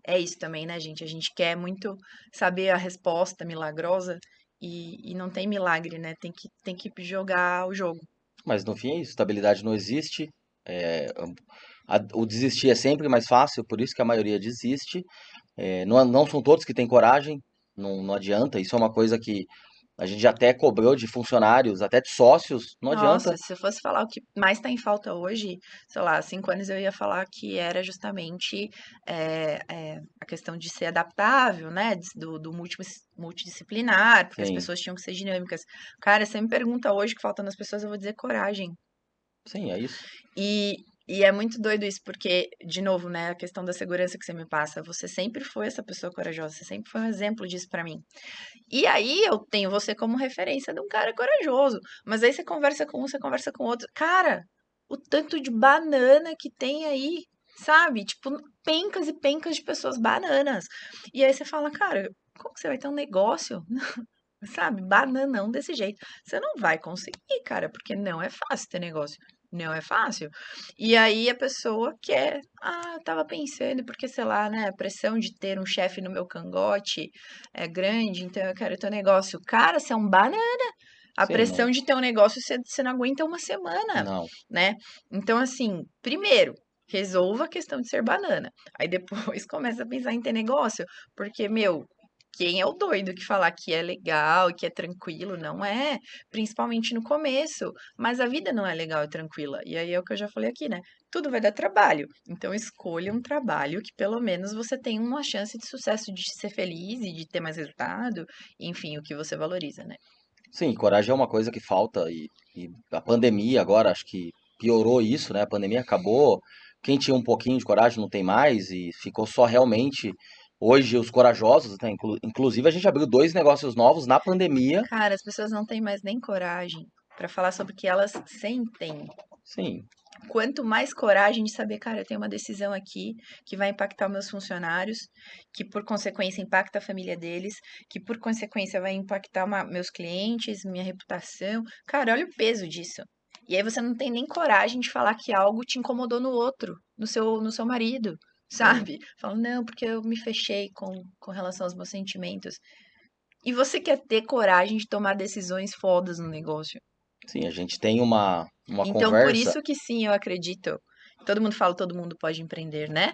é isso também, né, gente? A gente quer muito saber a resposta milagrosa e não tem milagre, né? Tem que jogar o jogo. Mas no fim é isso, estabilidade não existe. é, o desistir é sempre mais fácil, por isso que a maioria desiste. Não são todos que têm coragem, não adianta. Isso é uma coisa que a gente já até cobrou de funcionários, até de sócios, não adianta. Nossa, se eu fosse falar o que mais está em falta hoje, sei lá, 5 anos eu ia falar que era justamente a questão de ser adaptável, né? Do multidisciplinar, porque as Sim, pessoas tinham que ser dinâmicas. Cara, você me pergunta hoje o que falta nas pessoas, eu vou dizer coragem. sim, é isso. E é muito doido isso, porque, de novo, né, a questão da segurança que você me passa, você sempre foi essa pessoa corajosa, você sempre foi um exemplo disso pra mim. E aí eu tenho você como referência de um cara corajoso. Mas aí você conversa com um, você conversa com outro. Cara, o tanto de banana que tem aí, sabe? Tipo, pencas e pencas de pessoas bananas. E aí você fala, cara, como que você vai ter um negócio, sabe? Bananão desse jeito. Você não vai conseguir, cara, porque não é fácil ter negócio. Não é fácil. E aí a pessoa quer, eu tava pensando, porque sei lá, né, a pressão de ter um chefe no meu cangote é grande, então eu quero ter um negócio. Cara, você é um banana. A Sim, não, pressão de ter um negócio você não aguenta uma semana, não. né? Então, assim, primeiro, resolva a questão de ser banana. Aí depois começa a pensar em ter negócio, porque, meu, quem é o doido que falar que é legal, que é tranquilo? Não é, principalmente no começo. Mas a vida não é legal e tranquila. E aí é o que eu já falei aqui, né? Tudo vai dar trabalho. Então escolha um trabalho que pelo menos você tenha uma chance de sucesso, de ser feliz e de ter mais resultado, enfim, o que você valoriza, né? Sim, coragem é uma coisa que falta e a pandemia agora acho que piorou isso, né? A pandemia acabou, quem tinha um pouquinho de coragem não tem mais e ficou só realmente hoje os corajosos, né? Inclusive a gente abriu dois negócios novos na pandemia. Cara, as pessoas não têm mais nem coragem para falar sobre o que elas sentem. Sim, Quanto mais coragem de saber, cara, eu tenho uma decisão aqui que vai impactar os meus funcionários, que por consequência impacta a família deles, que por consequência vai impactar meus clientes, minha reputação. Cara, olha o peso disso. E aí você não tem nem coragem de falar que algo te incomodou no outro, no seu marido, sim. sabe? Fala, não, porque eu me fechei com relação aos meus sentimentos. E você quer ter coragem de tomar decisões fodas no negócio. Sim, a gente tem uma Então, por conversa. isso que sim, eu acredito. Todo mundo fala, todo mundo pode empreender, né?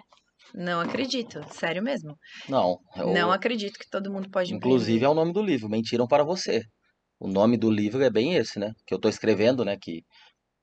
Não acredito, sério mesmo. Não, Não acredito que todo mundo pode empreender. inclusive é o nome do livro, Mentiram para Você. O nome do livro é bem esse, né? Que eu estou escrevendo, né? Que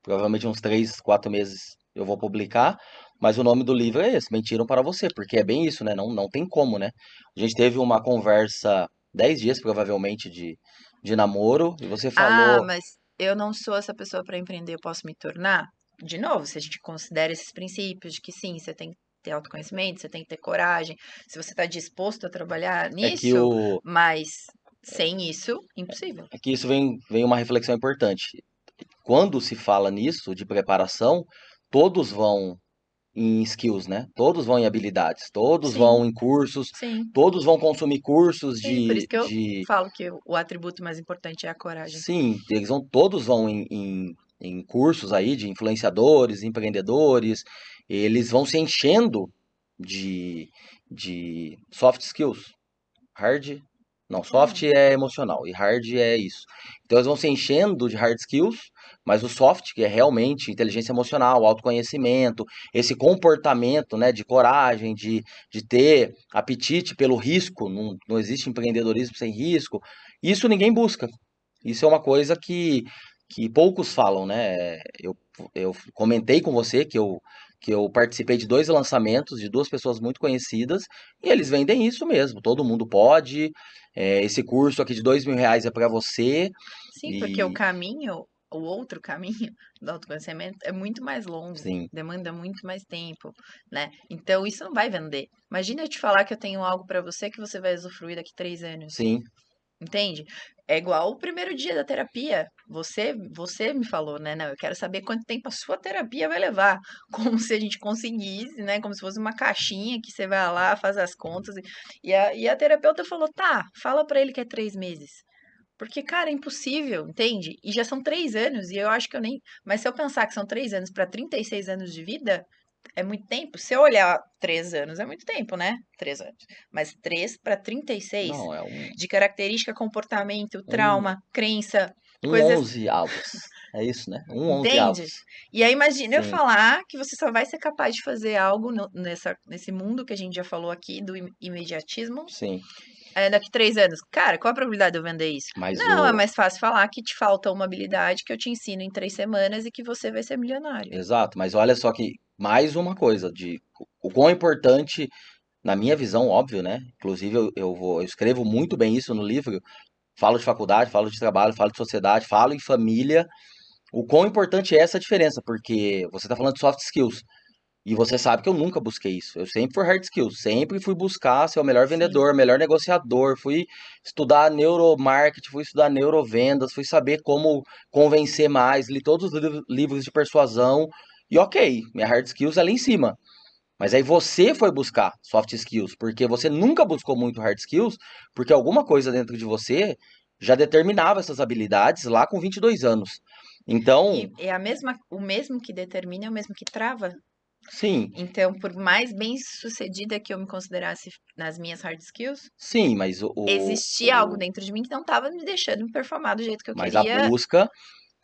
provavelmente uns 3, 4 meses eu vou publicar, mas o nome do livro é esse, Mentiram para Você, porque é bem isso, né? Não tem como, né? A gente teve uma conversa 10 dias, provavelmente, de namoro, e você Ah, falou, mas eu não sou essa pessoa para empreender, eu posso me tornar? De novo, se a gente considera esses princípios de que sim, você tem que ter autoconhecimento, você tem que ter coragem, se você está disposto a trabalhar é que nisso, mas sem isso, impossível. isso vem uma reflexão importante. Quando se fala nisso, de preparação, todos vão em skills, né? Todos vão em habilidades, todos Sim, vão em cursos, sim, todos vão consumir cursos sim. Por de, isso que eu de falo que o atributo mais importante é a coragem. sim, todos vão em cursos aí de influenciadores, empreendedores, eles vão se enchendo de, de soft skills. Hard, não, soft É. é emocional e hard é isso. Então eles vão se enchendo de hard skills, mas o soft, que é realmente inteligência emocional, autoconhecimento, esse comportamento, né, de coragem, de ter apetite pelo risco, não existe empreendedorismo sem risco, isso ninguém busca. Isso é uma coisa que poucos falam, né? Eu comentei com você que eu participei de dois lançamentos de duas pessoas muito conhecidas e eles vendem isso mesmo. Todo mundo pode. Esse curso aqui de R$ 2.000 é para você. Sim, porque o E caminho, o outro caminho do autoconhecimento é muito mais longo, Sim, demanda muito mais tempo, né? Então isso não vai vender. Imagina eu te falar que eu tenho algo para você que você vai usufruir daqui 3 anos. sim. Entende? É igual o primeiro dia da terapia. Você me falou, né? Não, eu quero saber quanto tempo a sua terapia vai levar. Como se a gente conseguisse, né? Como se fosse uma caixinha que você vai lá, faz as contas. E a terapeuta falou: tá, fala pra ele que é 3 meses. Porque, cara, é impossível, entende? E já são 3 anos, e eu acho que eu nem. Mas se eu pensar que são 3 anos para 36 anos de vida, é muito tempo. Se eu olhar 3 anos, é muito tempo, né? 3 anos. Mas 3 para 36 Não, é um, de característica, comportamento, um, trauma, crença, um coisas. 11 avos. É isso, né? Um 11 Entende? avos. E aí, imagina eu Sim, falar que você só vai ser capaz de fazer algo nesse mundo que a gente já falou aqui, do imediatismo, sim. daqui 3 anos. Cara, qual a probabilidade de eu vender isso? Mas Não, é o. mais fácil falar que te falta uma habilidade que eu te ensino em 3 semanas e que você vai ser milionário. Exato, mas olha só que mais uma coisa de o quão importante, na minha visão, óbvio, né? Inclusive eu escrevo muito bem isso no livro. Falo de faculdade, falo de trabalho, falo de sociedade, falo em família. O quão importante é essa diferença, porque você está falando de soft skills. E você sabe que eu nunca busquei isso. Eu sempre fui hard skills, sempre fui buscar ser o melhor Sim. vendedor, melhor negociador, fui estudar neuromarketing, fui estudar neurovendas, fui saber como convencer mais, li todos os livros de persuasão. E ok, minha hard skills é lá em cima. Mas aí você foi buscar soft skills, porque você nunca buscou muito hard skills, porque alguma coisa dentro de você já determinava essas habilidades lá com 22 anos. Então, E é o mesmo que determina é o mesmo que trava. sim, Então, por mais bem sucedida que eu me considerasse nas minhas hard skills, sim, mas existia algo dentro de mim que não estava me deixando me performar do jeito que eu mas a queria. busca,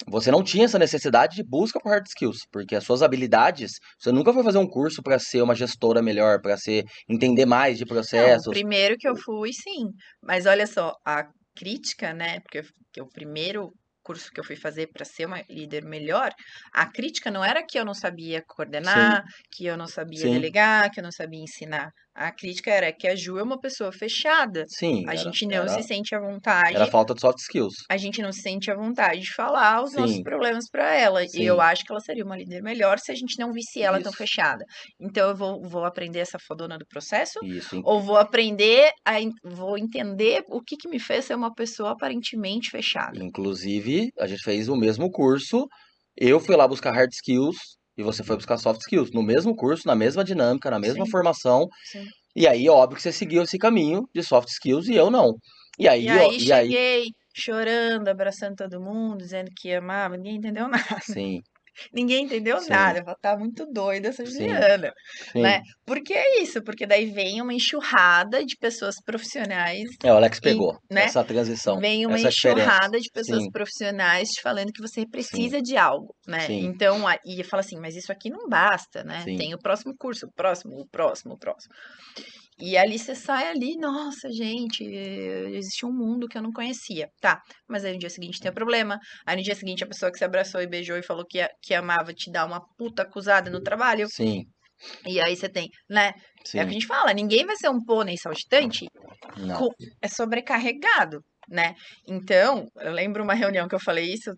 você não tinha essa necessidade de busca por hard skills, porque as suas habilidades, você nunca foi fazer um curso para ser uma gestora melhor, para ser entender mais de Não, o processos. primeiro que eu fui, sim. Mas olha só, a crítica, né? Porque o primeiro curso que eu fui fazer para ser uma líder melhor, a crítica não era que eu não sabia Sim, coordenar, que eu não sabia sim, delegar, que eu não sabia ensinar. A crítica era que a Ju é uma pessoa fechada. sim, A era, gente não se era, sente à era vontade falta de soft skills. a gente não se sente à vontade de falar os nossos Sim, problemas para ela. E eu sim, acho que ela seria uma líder melhor se a gente não visse ela tão isso, fechada. Então eu vou aprender essa fodona do processo, isso. ou vou aprender vou entender o que me fez ser uma pessoa aparentemente fechada. Inclusive, a gente fez o mesmo curso, eu fui lá buscar hard skills e você foi buscar soft skills, no mesmo curso, na mesma dinâmica, na mesma Sim, formação. sim. E aí, óbvio que você seguiu esse caminho de soft skills e eu não. E E aí, ó, aí e aí, cheguei chorando, abraçando todo mundo, dizendo que amava, ninguém entendeu nada. sim, Ninguém entendeu sim, nada. Eu falo, tá muito doida essa sim, Juliana, né? sim. Porque é isso, porque daí vem uma enxurrada de pessoas profissionais, É, o Alex e, pegou né? essa transição, Vem uma essa diferença. enxurrada de pessoas Sim, profissionais te falando que você sim, precisa de algo, né? sim, Então, e fala assim, mas isso aqui não basta, né? sim, Tem o próximo curso, o próximo, o próximo, o próximo. E ali você sai ali, nossa, gente, existe um mundo que eu não conhecia. Tá, mas aí no dia seguinte tem o problema. Aí no dia seguinte a pessoa que se abraçou e beijou e falou que amava te dar uma puta acusada no trabalho. sim, E aí você tem, né? É o que sim. a gente fala, ninguém vai ser um pônei saltitante Não. é sobrecarregado, né? Então, eu lembro uma reunião que eu falei isso,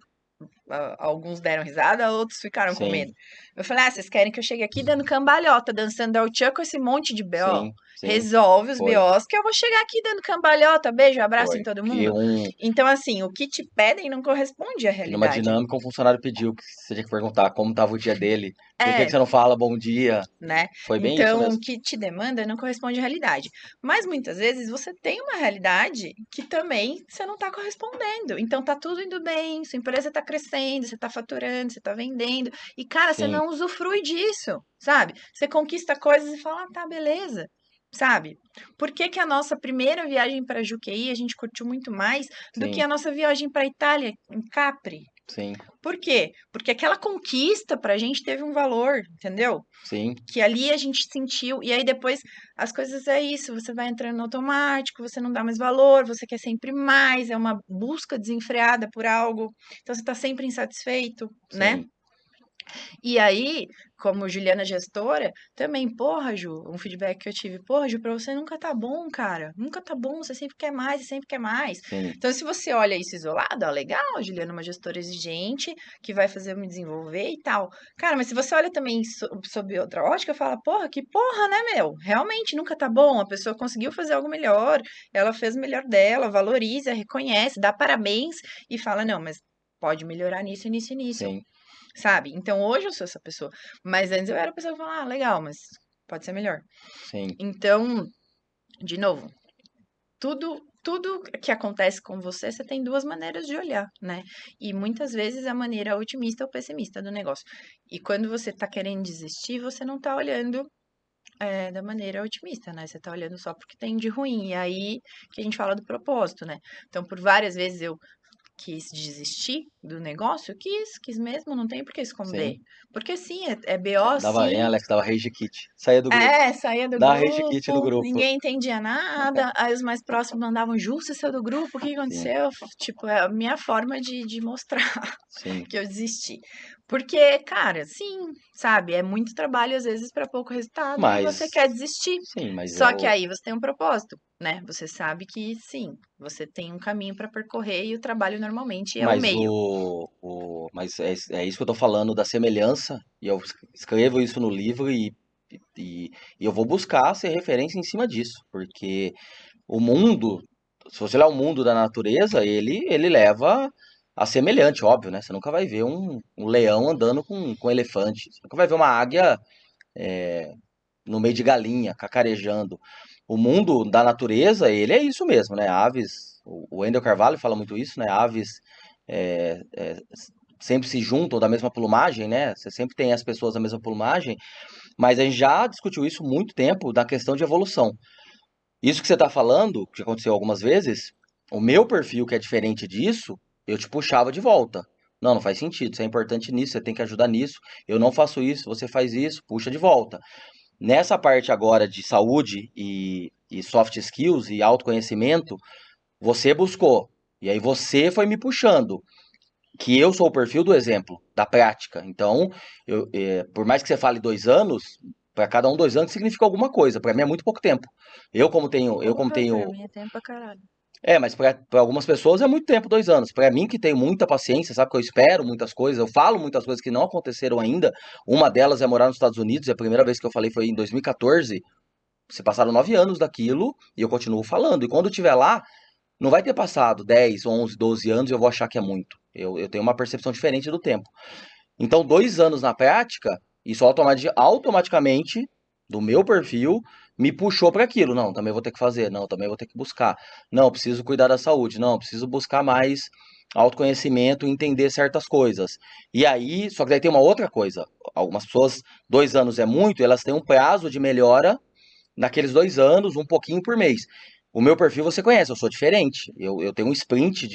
alguns deram risada, outros ficaram com Sim, medo. Eu falei, vocês querem que eu chegue aqui dando cambalhota, dançando El Tchan com esse monte de BO? sim, sim. Resolve os Foi, BOs que eu vou chegar aqui dando cambalhota, beijo, abraço em foi. todo Que mundo. Então, assim, o que te pedem não corresponde à que numa realidade. dinâmica um funcionário pediu que você tinha que perguntar como estava o dia dele. Por que É, você não fala bom dia? né? Foi bem isso Então, o mesmo. que te demanda não corresponde à realidade. Mas muitas vezes você tem uma realidade que também você não está correspondendo. Então tá tudo indo bem, sua empresa está crescendo, você está faturando, você está vendendo. E, cara, você Sim, não usufrui disso, sabe? Você conquista coisas e fala, ah, tá, beleza. Sabe? Por que que a nossa primeira viagem para Juqueí a gente curtiu muito mais do que sim, a nossa viagem para Itália, em Capri? sim, Por quê? Porque aquela conquista pra gente teve um valor, entendeu? sim, Que ali a gente sentiu, e aí depois as coisas é isso, você vai entrando no automático, você não dá mais valor, você quer sempre mais, é uma busca desenfreada por algo, então você tá sempre insatisfeito, né? sim. E aí, como Juliana gestora, também, porra, Ju, um feedback que eu tive, porra, Ju, pra você nunca tá bom, cara. Nunca tá bom, você sempre quer mais, você sempre quer mais. Sim, Então, se você olha isso isolado, ó, legal, a Juliana é uma gestora exigente, que vai fazer eu me desenvolver e tal. Cara, mas se você olha também sob outra ótica, fala, porra, que porra, né, meu? Realmente nunca tá bom, a pessoa conseguiu fazer algo melhor, ela fez o melhor dela, valoriza, reconhece, dá parabéns e fala, não, mas pode melhorar nisso, nisso e nisso. sim, Sabe? Então hoje eu sou essa pessoa. Mas antes eu era a pessoa que falava, ah, legal, mas pode ser melhor. sim. Então, de novo, tudo que acontece com você, você tem duas maneiras de olhar, né? E muitas vezes a maneira otimista ou pessimista do negócio. E quando você tá querendo desistir, você não tá olhando da maneira otimista, né? Você tá olhando só porque tem de ruim. E aí que a gente fala do propósito, né? Então, por várias vezes eu quis desistir do negócio, quis mesmo, não tem por que esconder. Sim. Porque sim, é BO, Dava, hein, sim. Alex? Dava rage kit. Saía do grupo. É, saía do Dá rage kit no grupo, grupo. ninguém entendia nada, aí os mais próximos mandavam, Ju, você saiu do grupo, o que Sim, aconteceu? Tipo, é a minha forma de mostrar sim. que eu desisti. Porque, cara, sim, sabe, é muito trabalho às vezes para pouco resultado e você Mas, quer desistir. sim, mas é Só que o. aí você tem um propósito, né? Você sabe que sim, você tem um caminho para percorrer e o trabalho normalmente é o Mas meio. mas é isso que eu tô falando da semelhança, e eu escrevo isso no livro e, e eu vou buscar ser referência em cima disso, porque o mundo, se você olhar o mundo da natureza, ele leva a semelhante, óbvio, né? Você nunca vai ver um leão andando com um elefante, você nunca vai ver uma águia no meio de galinha, cacarejando. O mundo da natureza, ele é isso mesmo, né? Aves, o Wendel Carvalho fala muito isso, né? Aves é, é, sempre se juntam da mesma plumagem, né? Você sempre tem as pessoas da mesma plumagem, mas a gente já discutiu isso há muito tempo da questão de evolução. Isso que você está falando, que aconteceu algumas vezes, o meu perfil que é diferente disso, eu te puxava de volta. Não, não faz sentido, você é importante nisso, você tem que ajudar nisso. Eu não faço isso, você faz isso, puxa de volta. Nessa parte agora de saúde e soft skills e autoconhecimento, você buscou. E aí você foi me puxando. Que eu sou o perfil do exemplo, da prática. Então, por mais que você fale 2 anos, para cada um 2 anos significa alguma coisa. Para mim é muito pouco tempo. Eu como Porra, pra tenho. mim é tempo pra caralho. É, mas para algumas pessoas é muito tempo, 2 anos. Para mim que tenho muita paciência, sabe que eu espero muitas coisas, eu falo muitas coisas que não aconteceram ainda. Uma delas é morar nos Estados Unidos. E a primeira vez que eu falei foi em 2014. Se passaram 9 anos daquilo e eu continuo falando. E quando eu estiver lá, não vai ter passado 10, 11, 12 anos e eu vou achar que é muito. Eu tenho uma percepção diferente do tempo. Então, 2 anos na prática, isso automaticamente, do meu perfil, me puxou para aquilo. Não, também vou ter que fazer. Não, também vou ter que buscar. Não, preciso cuidar da saúde. Não, preciso buscar mais autoconhecimento e entender certas coisas. E aí, só que daí tem uma outra coisa. Algumas pessoas, 2 anos é muito, e elas têm um prazo de melhora naqueles 2 anos, um pouquinho por mês. O meu perfil você conhece, eu sou diferente. Eu tenho um sprint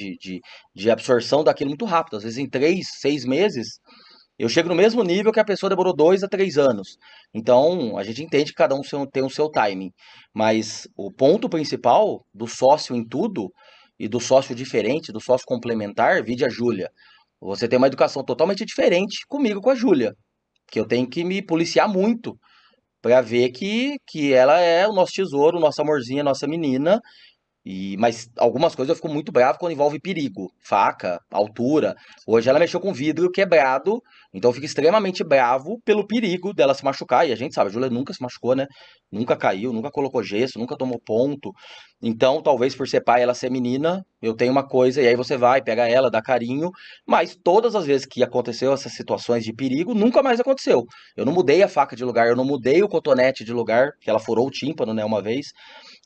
de absorção daquilo muito rápido. Às vezes em 3, 6 meses, eu chego no mesmo nível que a pessoa demorou 2 a 3 anos. Então, a gente entende que cada um tem o seu timing. Mas o ponto principal do sócio em tudo, e do sócio diferente, do sócio complementar, vide a Júlia. Você tem uma educação totalmente diferente comigo, com a Júlia. Que eu tenho que me policiar muito pra ver que ela é o nosso tesouro, o nosso amorzinho, a nossa menina. Mas algumas coisas eu fico muito bravo quando envolve perigo, faca, altura. Hoje ela mexeu com vidro quebrado, então eu fico extremamente bravo pelo perigo dela se machucar. E a gente sabe, a Júlia nunca se machucou, né? Nunca caiu, nunca colocou gesso, nunca tomou ponto. Então, talvez por ser pai, ela ser menina, eu tenho uma coisa, e aí você vai, pega ela, dá carinho. Mas todas as vezes que aconteceu essas situações de perigo, nunca mais aconteceu. Eu não mudei a faca de lugar, eu não mudei o cotonete de lugar, que ela furou o tímpano, né, uma vez.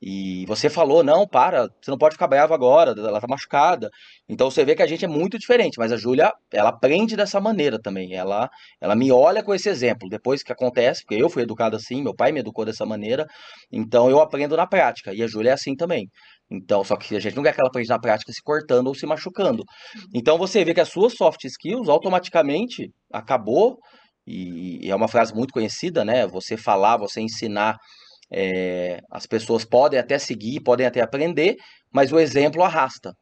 E você falou, não, para, você não pode ficar brava agora, ela tá machucada. Então você vê que a gente é muito diferente, mas a Júlia, ela aprende dessa maneira também. Ela me olha com esse exemplo. Depois que acontece, porque eu fui educado assim, meu pai me educou dessa maneira, então eu aprendo na prática. E a Júlia é assim também. Então, só que a gente não quer que ela aprenda na prática se cortando ou se machucando. Então você vê que as suas soft skills automaticamente acabou, e é uma frase muito conhecida, né? Você falar, você ensinar as pessoas podem até seguir, podem até aprender, mas o exemplo arrasta.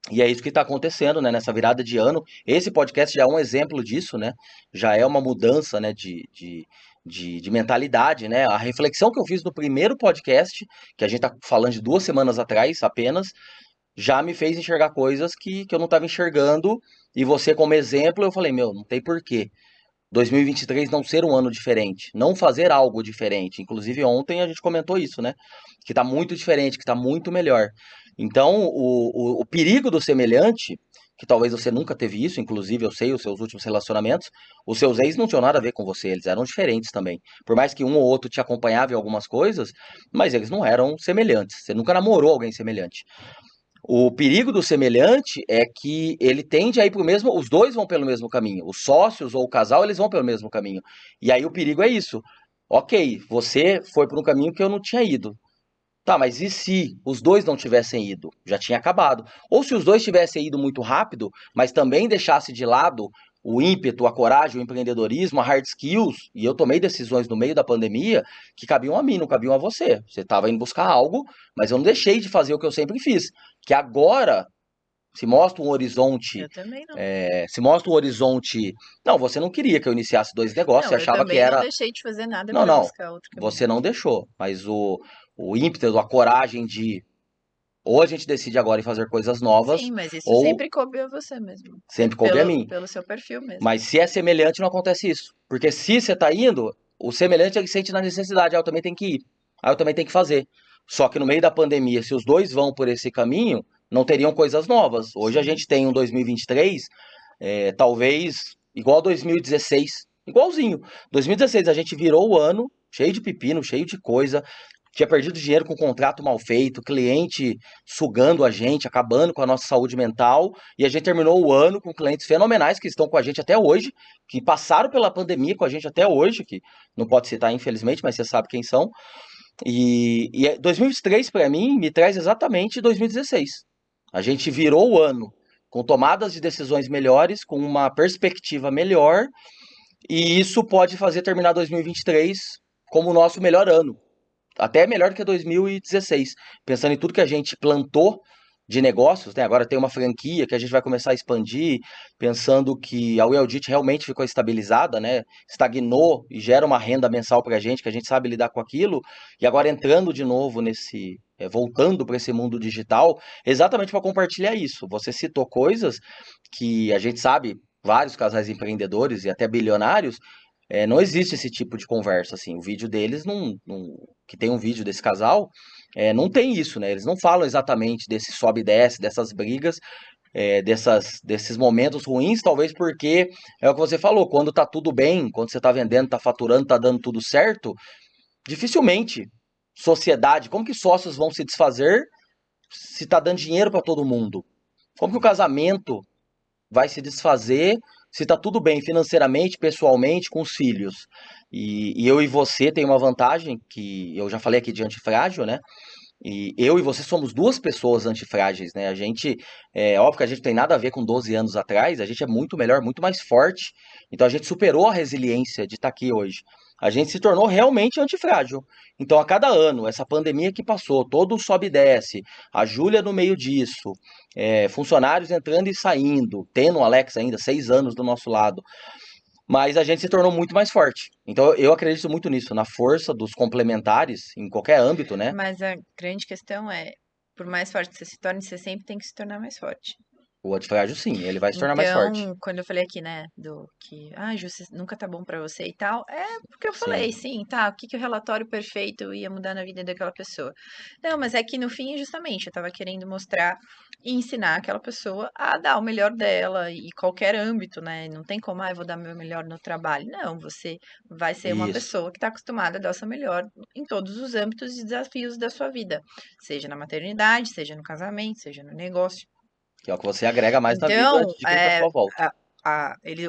E é isso que está acontecendo, né, nessa virada de ano. Esse podcast já é um exemplo disso, né? Já é uma mudança, né, de mentalidade, né? A reflexão que eu fiz no primeiro podcast, que a gente está falando de 2 semanas atrás apenas, já me fez enxergar coisas que eu não estava enxergando. E você, como exemplo, eu falei, meu, não tem porquê 2023 não ser um ano diferente, não fazer algo diferente. Inclusive, ontem a gente comentou isso, né? Que tá muito diferente, que tá muito melhor. Então, o perigo do semelhante, que talvez você nunca teve isso, inclusive eu sei os seus últimos relacionamentos, os seus ex não tinham nada a ver com você, eles eram diferentes também. Por mais que um ou outro te acompanhava em algumas coisas, mas eles não eram semelhantes. Você nunca namorou alguém semelhante. O perigo do semelhante é que ele tende a ir pro mesmo, os dois vão pelo mesmo caminho, os sócios ou o casal, eles vão pelo mesmo caminho. E aí o perigo é isso. Ok, você foi por um caminho que eu não tinha ido. Tá, mas e se os dois não tivessem ido? Já tinha acabado. Ou se os dois tivessem ido muito rápido, mas também deixasse de lado o ímpeto, a coragem, o empreendedorismo, a hard skills, e eu tomei decisões no meio da pandemia que cabiam a mim, não cabiam a você. Você estava indo buscar algo, mas eu não deixei de fazer o que eu sempre fiz. Que agora se mostra um horizonte, Eu também não. se mostra um horizonte. Não, você não queria que eu iniciasse dois negócios, você Não, eu achava que também não era. deixei de fazer nada Não, para não, buscar outro caminho. você não deixou, mas o ímpeto, a coragem de ou a gente decide agora em fazer coisas novas, Sim, mas isso ou sempre coube a você mesmo. sempre coube a mim. Pelo seu perfil mesmo. Mas se é semelhante, não acontece isso. Porque se você tá indo, o semelhante ele sente na necessidade, ah, eu também tenho que ir. Ah, eu também tenho que fazer. Só que no meio da pandemia, se os dois vão por esse caminho, não teriam coisas novas. Hoje a Sim. gente tem um 2023, talvez igual a 2016. Igualzinho. 2016 a gente virou o ano, cheio de pepino, cheio de coisa, tinha perdido dinheiro com contrato mal feito, cliente sugando a gente, acabando com a nossa saúde mental, e a gente terminou o ano com clientes fenomenais que estão com a gente até hoje, que passaram pela pandemia com a gente até hoje, que não pode citar infelizmente, mas você sabe quem são. E 2023 para mim me traz exatamente 2016. A gente virou o ano com tomadas de decisões melhores, com uma perspectiva melhor, e isso pode fazer terminar 2023 como o nosso melhor ano, até melhor do que 2016. Pensando em tudo que a gente plantou de negócios, né? Agora tem uma franquia que a gente vai começar a expandir, pensando que a Weldit realmente ficou estabilizada, né? Estagnou e gera uma renda mensal para a gente, que a gente sabe lidar com aquilo, e agora entrando de novo voltando para esse mundo digital, exatamente para compartilhar isso. Você citou coisas que a gente sabe, vários casais empreendedores e até bilionários, não existe esse tipo de conversa, assim. O vídeo deles que tem um vídeo desse casal, não tem isso, né? Eles não falam exatamente desse sobe e desce, dessas brigas, desses momentos ruins, talvez porque é o que você falou, quando tá tudo bem, quando você tá vendendo, tá faturando, tá dando tudo certo, dificilmente sociedade, como que sócios vão se desfazer se tá dando dinheiro para todo mundo? Como que o casamento vai se desfazer se tá tudo bem financeiramente, pessoalmente, com os filhos? E eu e você tem uma vantagem que eu já falei aqui de antifrágil, né? E eu e você somos duas pessoas antifrágeis, né? A gente, óbvio que a gente não tem nada a ver com 12 anos atrás, a gente é muito melhor, muito mais forte. Então a gente superou a resiliência de estar aqui hoje. A gente se tornou realmente antifrágil. Então a cada ano, essa pandemia que passou, todo sobe e desce, a Júlia no meio disso, funcionários entrando e saindo, tendo o Alex ainda 6 anos do nosso lado, mas a gente se tornou muito mais forte. Então eu acredito muito nisso, na força dos complementares em qualquer âmbito, né? Mas a grande questão é, por mais forte que você se torne, você sempre tem que se tornar mais forte. O antifrágil, sim, ele vai se tornar mais forte. Então, quando eu falei aqui, né, do que, Ju, nunca tá bom pra você e tal, é porque eu Sim, falei, sim, tá, o que que o relatório perfeito ia mudar na vida daquela pessoa? Não, mas é que no fim, justamente, eu tava querendo mostrar e ensinar aquela pessoa a dar o melhor dela e qualquer âmbito, né? Não tem como, eu vou dar meu melhor no trabalho. Não, você vai ser uma isso. pessoa que tá acostumada a dar o seu melhor em todos os âmbitos e desafios da sua vida, seja na maternidade, seja no casamento, seja no negócio. Que é o que você agrega mais na vida Então, de quem tá à sua volta.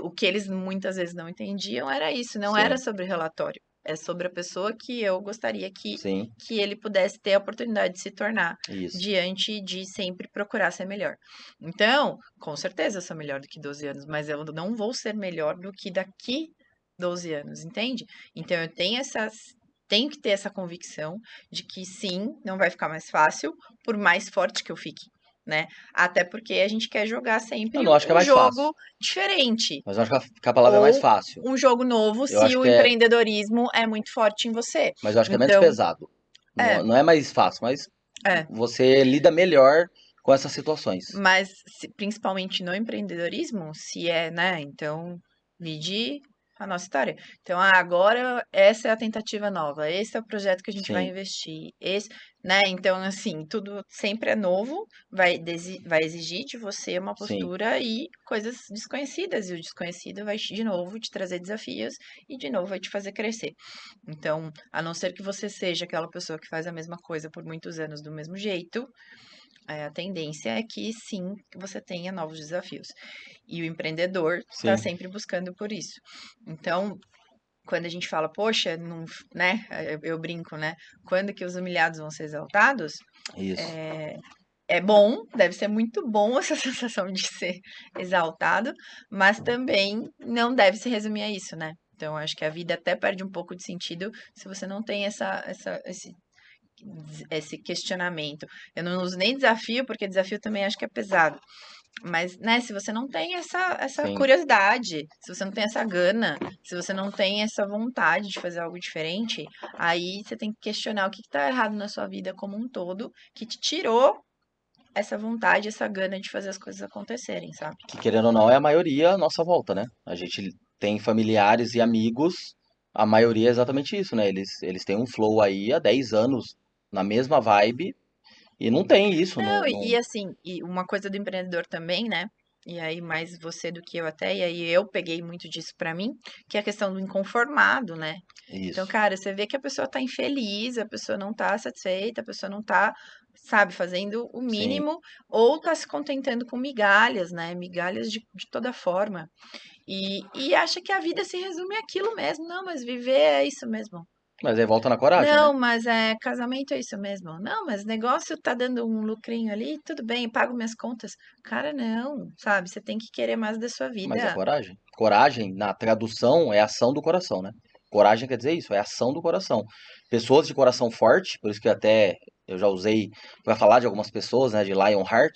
o que eles muitas vezes não entendiam era isso, não era Sim, sobre relatório, é sobre a pessoa que eu gostaria sim, que ele pudesse ter a oportunidade de se tornar isso. diante de sempre procurar ser melhor. Então, com certeza eu sou melhor do que 12 anos, mas eu não vou ser melhor do que daqui 12 anos, entende? Então eu tenho que ter essa convicção de que sim, não vai ficar mais fácil, por mais forte que eu fique. né? Até porque a gente quer jogar Eu sempre não acho que é um mais fácil, jogo diferente. mas eu acho que a palavra é mais Ou fácil. um jogo novo Eu se acho o que é, empreendedorismo é muito forte em você. mas eu acho que é menos Então, pesado. Não, é, não é mais fácil, mas é. você lida melhor com essas situações. Mas principalmente no empreendedorismo, se é, né? Então, medir a nossa história. Então, agora essa é a tentativa nova, esse é o projeto que a gente vai Sim, investir, esse, né? Então, assim, tudo sempre é novo, vai exigir de você uma sim, postura e coisas desconhecidas, e o desconhecido vai de novo te trazer desafios e de novo vai te fazer crescer. Então, a não ser que você seja aquela pessoa que faz a mesma coisa por muitos anos do mesmo jeito, a tendência é que sim, que você tenha novos desafios. E o empreendedor está sim. sempre buscando por isso. Então, quando a gente fala, poxa, não, né? Eu brinco, né? Quando que os humilhados vão ser exaltados? Isso. É bom, deve ser muito bom essa sensação de ser exaltado, mas também não deve se resumir a isso, né? Então, acho que a vida até perde um pouco de sentido se você não tem esse questionamento. Eu não uso nem desafio, porque desafio também acho que é pesado. Mas, né, se você não tem essa Sim. curiosidade, se você não tem essa gana, se você não tem essa vontade de fazer algo diferente, aí você tem que questionar o que está errado na sua vida como um todo, que te tirou essa vontade, essa gana de fazer as coisas acontecerem, sabe? Que querendo ou não é a maioria à nossa volta, né? A gente tem familiares e amigos, a maioria é exatamente isso, né? Eles têm um flow aí há 10 anos na mesma vibe e não tem isso, Não, não, e não... assim, e uma coisa do empreendedor também, né? E aí, mais você do que eu até, e aí eu peguei muito disso pra mim, que é a questão do inconformado, né? Então, Isso. cara, você vê que a pessoa tá infeliz, a pessoa não tá satisfeita, a pessoa não tá, sabe, fazendo o Sim. mínimo, ou tá se contentando com migalhas, né? Migalhas de toda forma. E acha que a vida se resume àquilo mesmo. Não, mas viver é isso mesmo. Mas aí volta na coragem, né? Não, mas casamento é isso mesmo. Não, mas negócio tá dando um lucrinho ali, tudo bem, pago minhas contas. Cara, não, sabe? Você tem que querer mais da sua Mas é vida. coragem. Coragem, na tradução, é ação do coração, né? Coragem quer dizer isso, é ação do coração. Pessoas de coração forte, por isso que até eu já usei para falar de algumas pessoas, né, de Lionheart.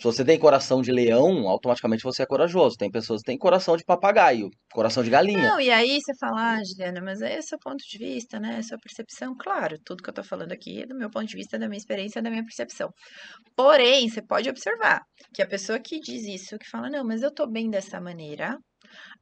Se você tem coração de leão, automaticamente você é corajoso. Tem pessoas que têm coração de papagaio, coração de galinha. Não, e aí você fala, Juliana, mas é seu ponto de vista, né? É sua percepção. Claro, tudo que eu tô falando aqui é do meu ponto de vista, da minha experiência, da minha percepção. Porém, você pode observar que a pessoa que diz isso, que fala, não, mas eu tô bem dessa maneira,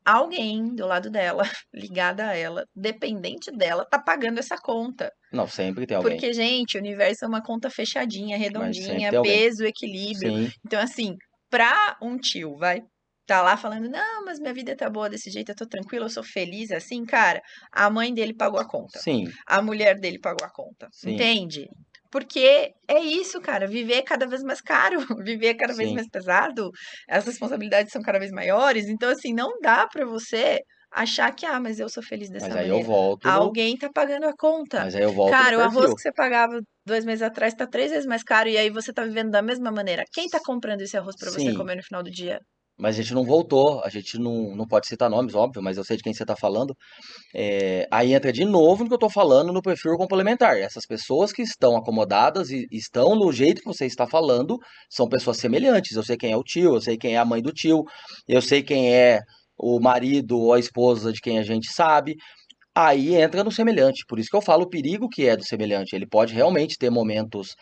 alguém do lado dela, ligada a ela, dependente dela, tá pagando essa conta. Não, sempre tem alguém, Porque, gente, o universo é uma conta fechadinha, mas sempre redondinha, tem alguém. peso, equilíbrio. Sim, Então, assim, pra um tio, vai, tá lá falando, não, mas minha vida tá boa desse jeito, eu tô tranquila, eu sou feliz, assim, cara, a mãe dele pagou a conta. sim, A mulher dele pagou a conta. sim, Entende? Porque é isso, cara, viver é cada vez mais caro, viver é cada vez sim. mais pesado, as responsabilidades são cada vez maiores, então assim, não dá pra você achar que, mas eu sou feliz Mas dessa aí eu maneira. volto no, Alguém tá pagando a conta. mas aí eu volto no Cara, o arroz perfil. que você pagava 2 meses atrás tá 3 vezes mais caro e aí você tá vivendo da mesma maneira. Quem tá comprando esse arroz pra você Sim, comer no final do dia? mas a gente não voltou, a gente não pode citar nomes, óbvio, mas eu sei de quem você está falando. Aí entra de novo no que eu estou falando no perfil complementar. Essas pessoas que estão acomodadas e estão no jeito que você está falando são pessoas semelhantes. Eu sei quem é o tio, eu sei quem é a mãe do tio, eu sei quem é o marido ou a esposa de quem a gente sabe. Aí entra no semelhante. Por isso que eu falo o perigo que é do semelhante. Ele pode realmente ter momentos,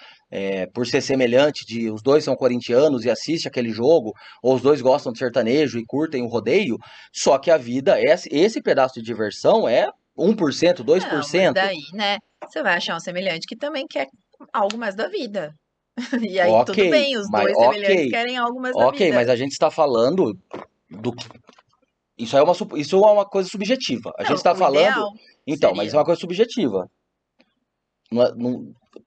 por ser semelhante, de os dois são corintianos e assiste aquele jogo, ou os dois gostam de sertanejo e curtem o rodeio. Só que a vida, esse pedaço de diversão é 1%, Não, mas 2%. daí, né, você vai achar um semelhante que também quer algo mais da vida. E aí Ok, tudo bem, os mas dois semelhantes querem algo mais da ok, vida. mas a gente está falando do que. Isso é uma coisa subjetiva. A gente Não, está o falando. ideal Então, mas isso seria. é uma coisa subjetiva.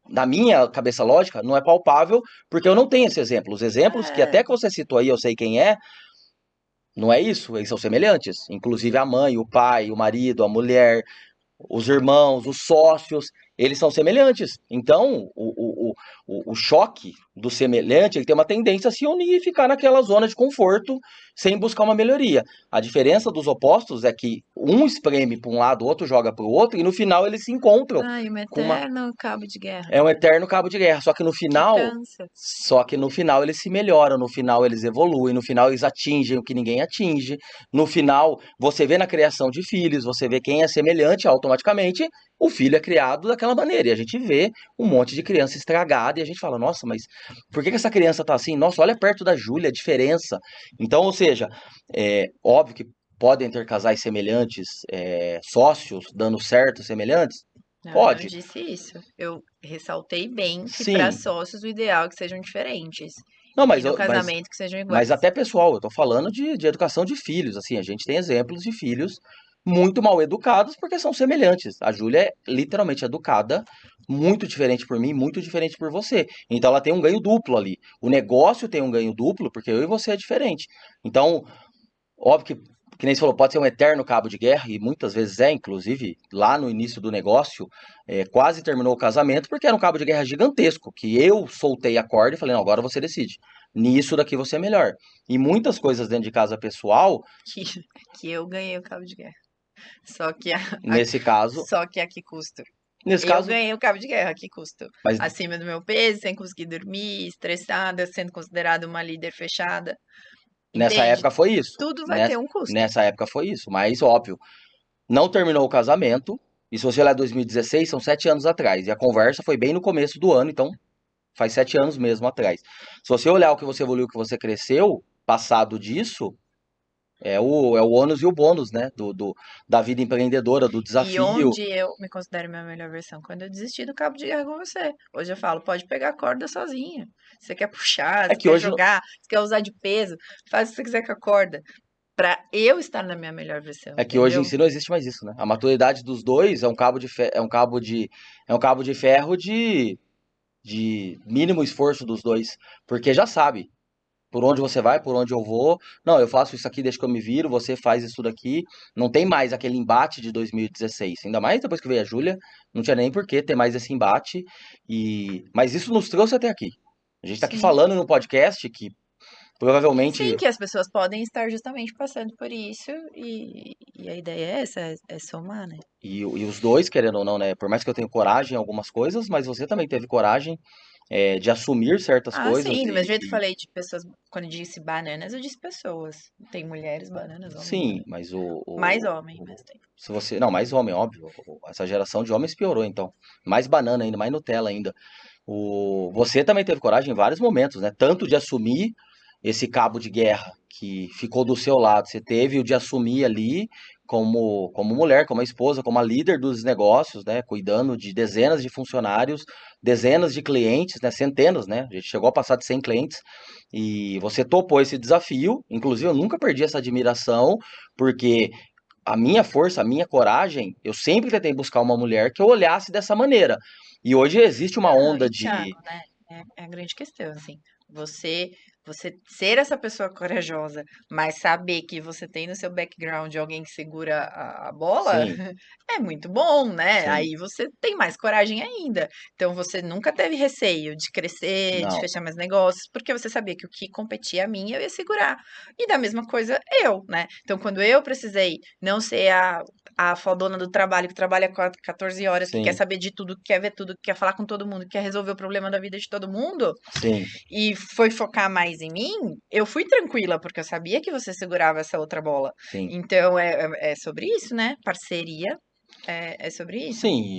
Na minha cabeça lógica, não é palpável, porque eu não tenho esse exemplo. Os exemplos que É, até que você citou aí, eu sei quem é, não é isso, eles são semelhantes. Inclusive a mãe, o pai, o marido, a mulher, os irmãos, os sócios, eles são semelhantes. Então, o choque do semelhante, ele tem uma tendência a se unir e ficar naquela zona de conforto sem buscar uma melhoria. A diferença dos opostos é que um espreme para um lado, o outro joga para o outro, e no final eles se encontram Ai, um com uma. eterno cabo de guerra. É um eterno cabo de guerra. Que cansa. Só que no final eles se melhoram, no final eles evoluem, no final eles atingem o que ninguém atinge. No final, você vê na criação de filhos, você vê quem é semelhante, automaticamente o filho é criado daquela maneira. E a gente vê um monte de criança estragada e a gente fala, nossa, mas por que que essa criança tá assim? Nossa, olha perto da Júlia, a diferença. Então, ou seja, é óbvio que podem ter casais semelhantes, sócios dando certo semelhantes? Não, eu não Pode. disse isso. Eu ressaltei bem que para Sim. sócios o ideal é que sejam diferentes. Não, E no casamento que sejam mas iguais. até pessoal, eu tô falando de educação de filhos, assim, a gente tem exemplos de filhos muito mal educados porque são semelhantes. A Júlia é literalmente educada, muito diferente por mim, muito diferente por você. Então ela tem um ganho duplo ali. O negócio tem um ganho duplo porque eu e você é diferente. Então, óbvio que nem você falou, pode ser um eterno cabo de guerra, e muitas vezes é, inclusive, lá no início do negócio, quase terminou o casamento, porque era um cabo de guerra gigantesco, que eu soltei a corda e falei, não, agora você decide. Nisso daqui você é melhor. E muitas coisas dentro de casa pessoal, Que, que eu ganhei o cabo de guerra. Só que nesse caso, só que a que custo? nesse Eu caso, ganhei o cabo de guerra, a que custo? mas Acima do meu peso, sem conseguir dormir, estressada, sendo considerada uma líder fechada. nessa Entende? época foi isso. Tudo vai ter um custo. Nessa época foi isso, mas óbvio, não terminou o casamento, e se você olhar 2016, são 7 anos atrás, e a conversa foi bem no começo do ano, então faz 7 anos mesmo atrás. Se você olhar o que você evoluiu, o que você cresceu, passado disso, é o ônus e o bônus, né? Da vida empreendedora, do E desafio. onde eu me considero minha melhor versão? Quando eu desisti do cabo de guerra com você. Hoje eu falo, pode pegar a corda sozinha. Você quer puxar, É você que quer hoje, jogar, você quer usar de peso, faz o que você quiser com a corda. Pra eu estar na minha melhor versão, é que hoje em entendeu? si não existe mais isso, né? A maturidade dos dois é um cabo de ferro de mínimo esforço dos dois, porque já sabe por onde você vai, por onde eu vou. Não, eu faço isso aqui, deixa que eu me viro, você faz isso daqui. Não tem mais aquele embate de 2016. Ainda mais depois que veio a Júlia, não tinha nem por que ter mais esse embate. Mas isso nos trouxe até aqui. A gente tá aqui Sim. falando no podcast que provavelmente. Sim, que as pessoas podem estar justamente passando por isso e a ideia é essa, é somar, né? E os dois, querendo ou não, né? Por mais que eu tenha coragem em algumas coisas, mas você também teve coragem de assumir certas Ah, coisas sim, do mesmo jeito que eu e falei de pessoas, quando eu disse bananas, eu disse pessoas. Tem mulheres bananas, homens sim, bananas. mas Mais homem, mas tem. se você. Não, mais homem, óbvio. Essa geração de homens piorou, então. Mais banana ainda, mais Nutella ainda. Você também teve coragem em vários momentos, né? Tanto de assumir esse cabo de guerra que ficou do seu lado. Você teve o de assumir ali como mulher, como a esposa, como a líder dos negócios, né? Cuidando de dezenas de funcionários, dezenas de clientes, né? Centenas, né? A gente chegou a passar de 100 clientes. E você topou esse desafio. Inclusive, eu nunca perdi essa admiração, porque a minha força, a minha coragem, eu sempre tentei buscar uma mulher que eu olhasse dessa maneira. E hoje existe uma Não, onda e de. Thiago, né? É a grande questão, assim. Você, você ser essa pessoa corajosa, mas saber que você tem no seu background alguém que segura a bola, Sim, é muito bom, né? sim. Aí você tem mais coragem ainda. Então você nunca teve receio de crescer, de Não, fechar mais negócios, porque você sabia que o que competia a mim eu ia segurar. E da mesma coisa eu, né? Então quando eu precisei não ser a fodona do trabalho, que trabalha 14 horas, que quer sim, saber de tudo, que quer ver tudo, que quer falar com todo mundo, que quer resolver o problema da vida de todo mundo, sim, e foi focar mais em mim, eu fui tranquila, porque eu sabia que você segurava essa outra bola. sim. Então é sobre isso, né? Parceria é sobre isso. Sim,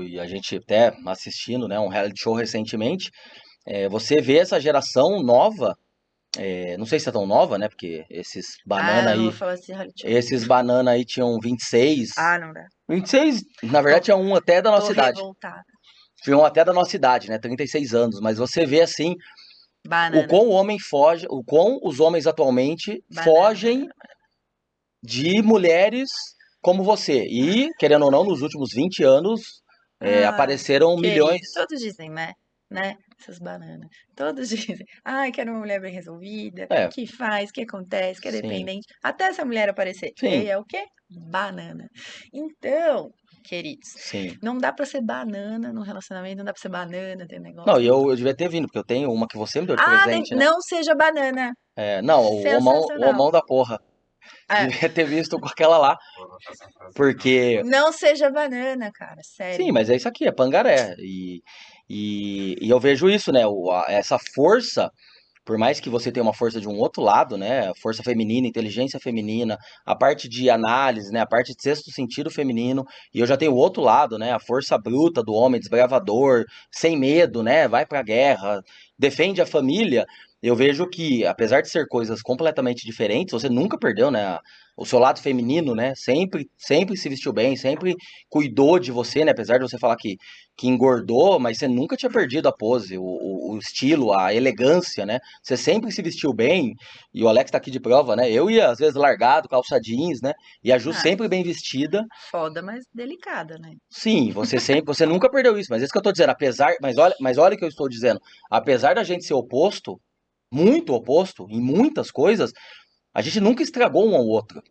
e a gente até assistindo, né, um reality show recentemente, você vê essa geração nova, não sei se é tão nova, né, porque Ah, eu não vou falar desse reality show. esses banana aí tinham 26, Ah, não dá. 26, na verdade Tô, tinha um até da tô nossa idade, revoltada. tinha um até da nossa idade, né, 36 anos, mas você vê assim, o Banana, quão o homem foge, o quão os homens atualmente banana, fogem banana. de mulheres como você. E, querendo ou não, nos últimos 20 anos Ah, apareceram querido, milhões. todos dizem, né? Né? Essas bananas. Todos dizem, ai, quero uma mulher bem resolvida, É, que faz, que acontece, que é sim, dependente. Até essa mulher aparecer. E aí sim, é o quê? Banana. Então, queridos. sim. Não dá pra ser banana no relacionamento, não dá pra ser banana, tem Não, negócio. e eu devia ter vindo, porque eu tenho uma que você me deu de Ah, presente, né? não seja banana. Não, o Sensacional. homão da porra. É, Devia ter visto com aquela lá, porque... não seja banana, cara, Sim, sério. mas é isso aqui, é pangaré. E eu vejo isso, né? Essa força, por mais que você tenha uma força de um outro lado, né? Força feminina, inteligência feminina, a parte de análise, né? A parte de sexto sentido feminino, e eu já tenho o outro lado, né? A força bruta do homem, desbravador, sem medo, né? Vai pra guerra, defende a família. Eu vejo que, apesar de ser coisas completamente diferentes, você nunca perdeu, né? O seu lado feminino, né? Sempre se vestiu bem, sempre cuidou de você, né? Apesar de você falar que engordou, mas você nunca tinha perdido a pose, o estilo, a elegância, né? Você sempre se vestiu bem, e o Alex tá aqui de prova, né? Eu ia, às vezes, largado, calça jeans, né? E a Ju Ah, sempre bem vestida. foda, mas delicada, né? Sim, você nunca perdeu isso, mas é isso que eu tô dizendo, mas olha o que eu estou dizendo. Apesar da gente ser oposto, muito oposto, em muitas coisas, a gente nunca estragou um ao outro.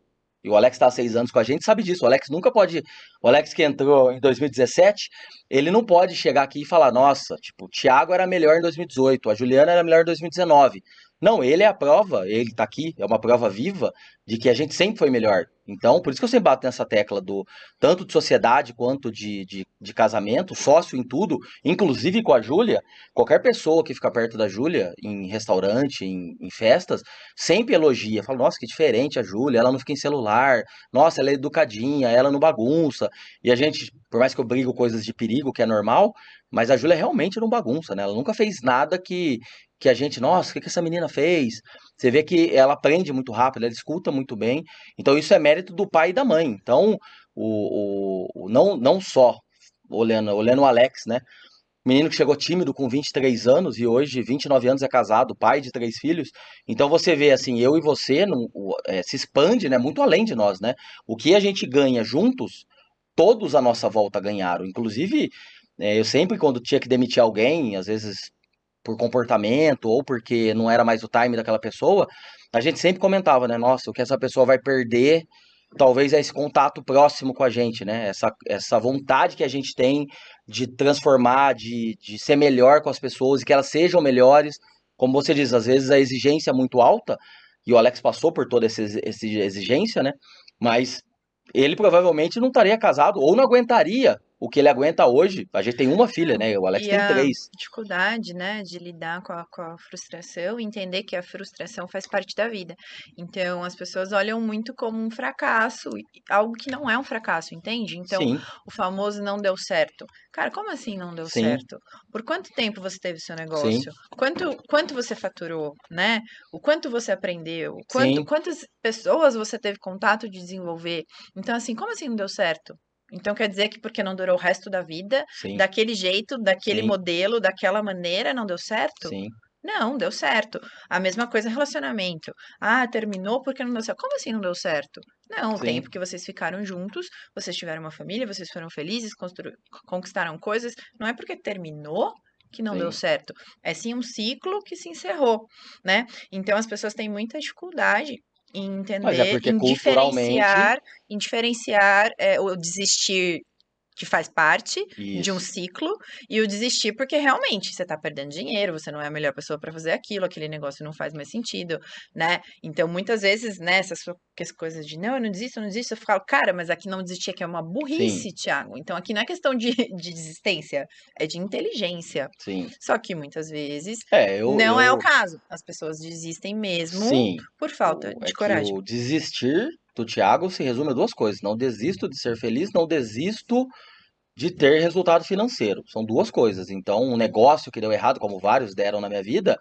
E o Alex tá há 6 anos com a gente, sabe disso. O Alex nunca pode. O Alex que entrou em 2017, ele não pode chegar aqui e falar, nossa, tipo, o Thiago era melhor em 2018, a Juliana era melhor em 2019. Não, ele é a prova, ele tá aqui, é uma prova viva de que a gente sempre foi melhor. Então, por isso que eu sempre bato nessa tecla do tanto de sociedade quanto de casamento, sócio em tudo, inclusive com a Júlia. Qualquer pessoa que fica perto da Júlia, em restaurante, em festas, sempre elogia. Fala, nossa, que diferente a Júlia, ela não fica em celular, nossa, ela é educadinha, ela não bagunça. E a gente, por mais que eu brigo coisas de perigo, que é normal, mas a Júlia realmente não bagunça, né? Ela nunca fez nada que a gente, nossa, o que essa menina fez? Você vê que ela aprende muito rápido, ela escuta muito bem. Então isso é mérito do pai e da mãe. Então, não só olhando o Alex, né? Menino que chegou tímido com 23 anos e hoje, 29 anos, é casado, pai de 3 filhos. Então você vê, assim, eu e você se expande, né, muito além de nós, né? O que a gente ganha juntos, todos à nossa volta ganharam. Inclusive, eu sempre, quando tinha que demitir alguém, às vezes por comportamento ou porque não era mais o time daquela pessoa, a gente sempre comentava, né? Nossa, o que essa pessoa vai perder talvez é esse contato próximo com a gente, né? Essa vontade que a gente tem de transformar, de ser melhor com as pessoas e que elas sejam melhores. Como você diz, às vezes a exigência é muito alta, e o Alex passou por toda essa exigência, né? Mas ele provavelmente não estaria casado ou não aguentaria o que ele aguenta hoje. A gente tem uma filha, Não, né? O Alex e tem a 3. dificuldade, né, de lidar com a frustração e entender que a frustração faz parte da vida. Então, as pessoas olham muito como um fracasso, algo que não é um fracasso, entende? Então, Sim, o famoso não deu certo. Cara, como assim não deu sim, certo? Por quanto tempo você teve seu sim, negócio? Quanto você faturou, né? O quanto você aprendeu? sim, Quantas pessoas você teve contato de desenvolver? Então, assim, como assim não deu certo? Então quer dizer que porque não durou o resto da vida, sim, daquele jeito, daquele sim, modelo, daquela maneira, não deu certo? sim, Não, deu certo. A mesma coisa relacionamento. Ah, terminou porque não deu certo. Como assim não deu certo? Não, o sim, tempo que vocês ficaram juntos, vocês tiveram uma família, vocês foram felizes, conquistaram coisas. Não é porque terminou que não deu sim. certo. É sim um ciclo que se encerrou, né? Então as pessoas têm muita dificuldade em Mas é entender, porque culturalmente, em diferenciar o desistir que faz parte de um isso. ciclo e o desistir porque realmente você está perdendo dinheiro, você não é a melhor pessoa para fazer aquilo, aquele negócio não faz mais sentido, né? Então, muitas vezes, né, essas coisas de não, eu não desisto, eu falo, cara, mas aqui não desistir aqui é uma Sim, burrice, Thiago. Então, aqui não é questão de desistência, é de inteligência. sim. Só que muitas vezes É, eu, não é o eu, caso. As pessoas desistem mesmo sim. por falta É de que coragem. o desistir do Thiago se resume a duas coisas. Não desisto de ser feliz, não desisto de ter resultado financeiro. São duas coisas. Então, um negócio que deu errado, como vários deram na minha vida,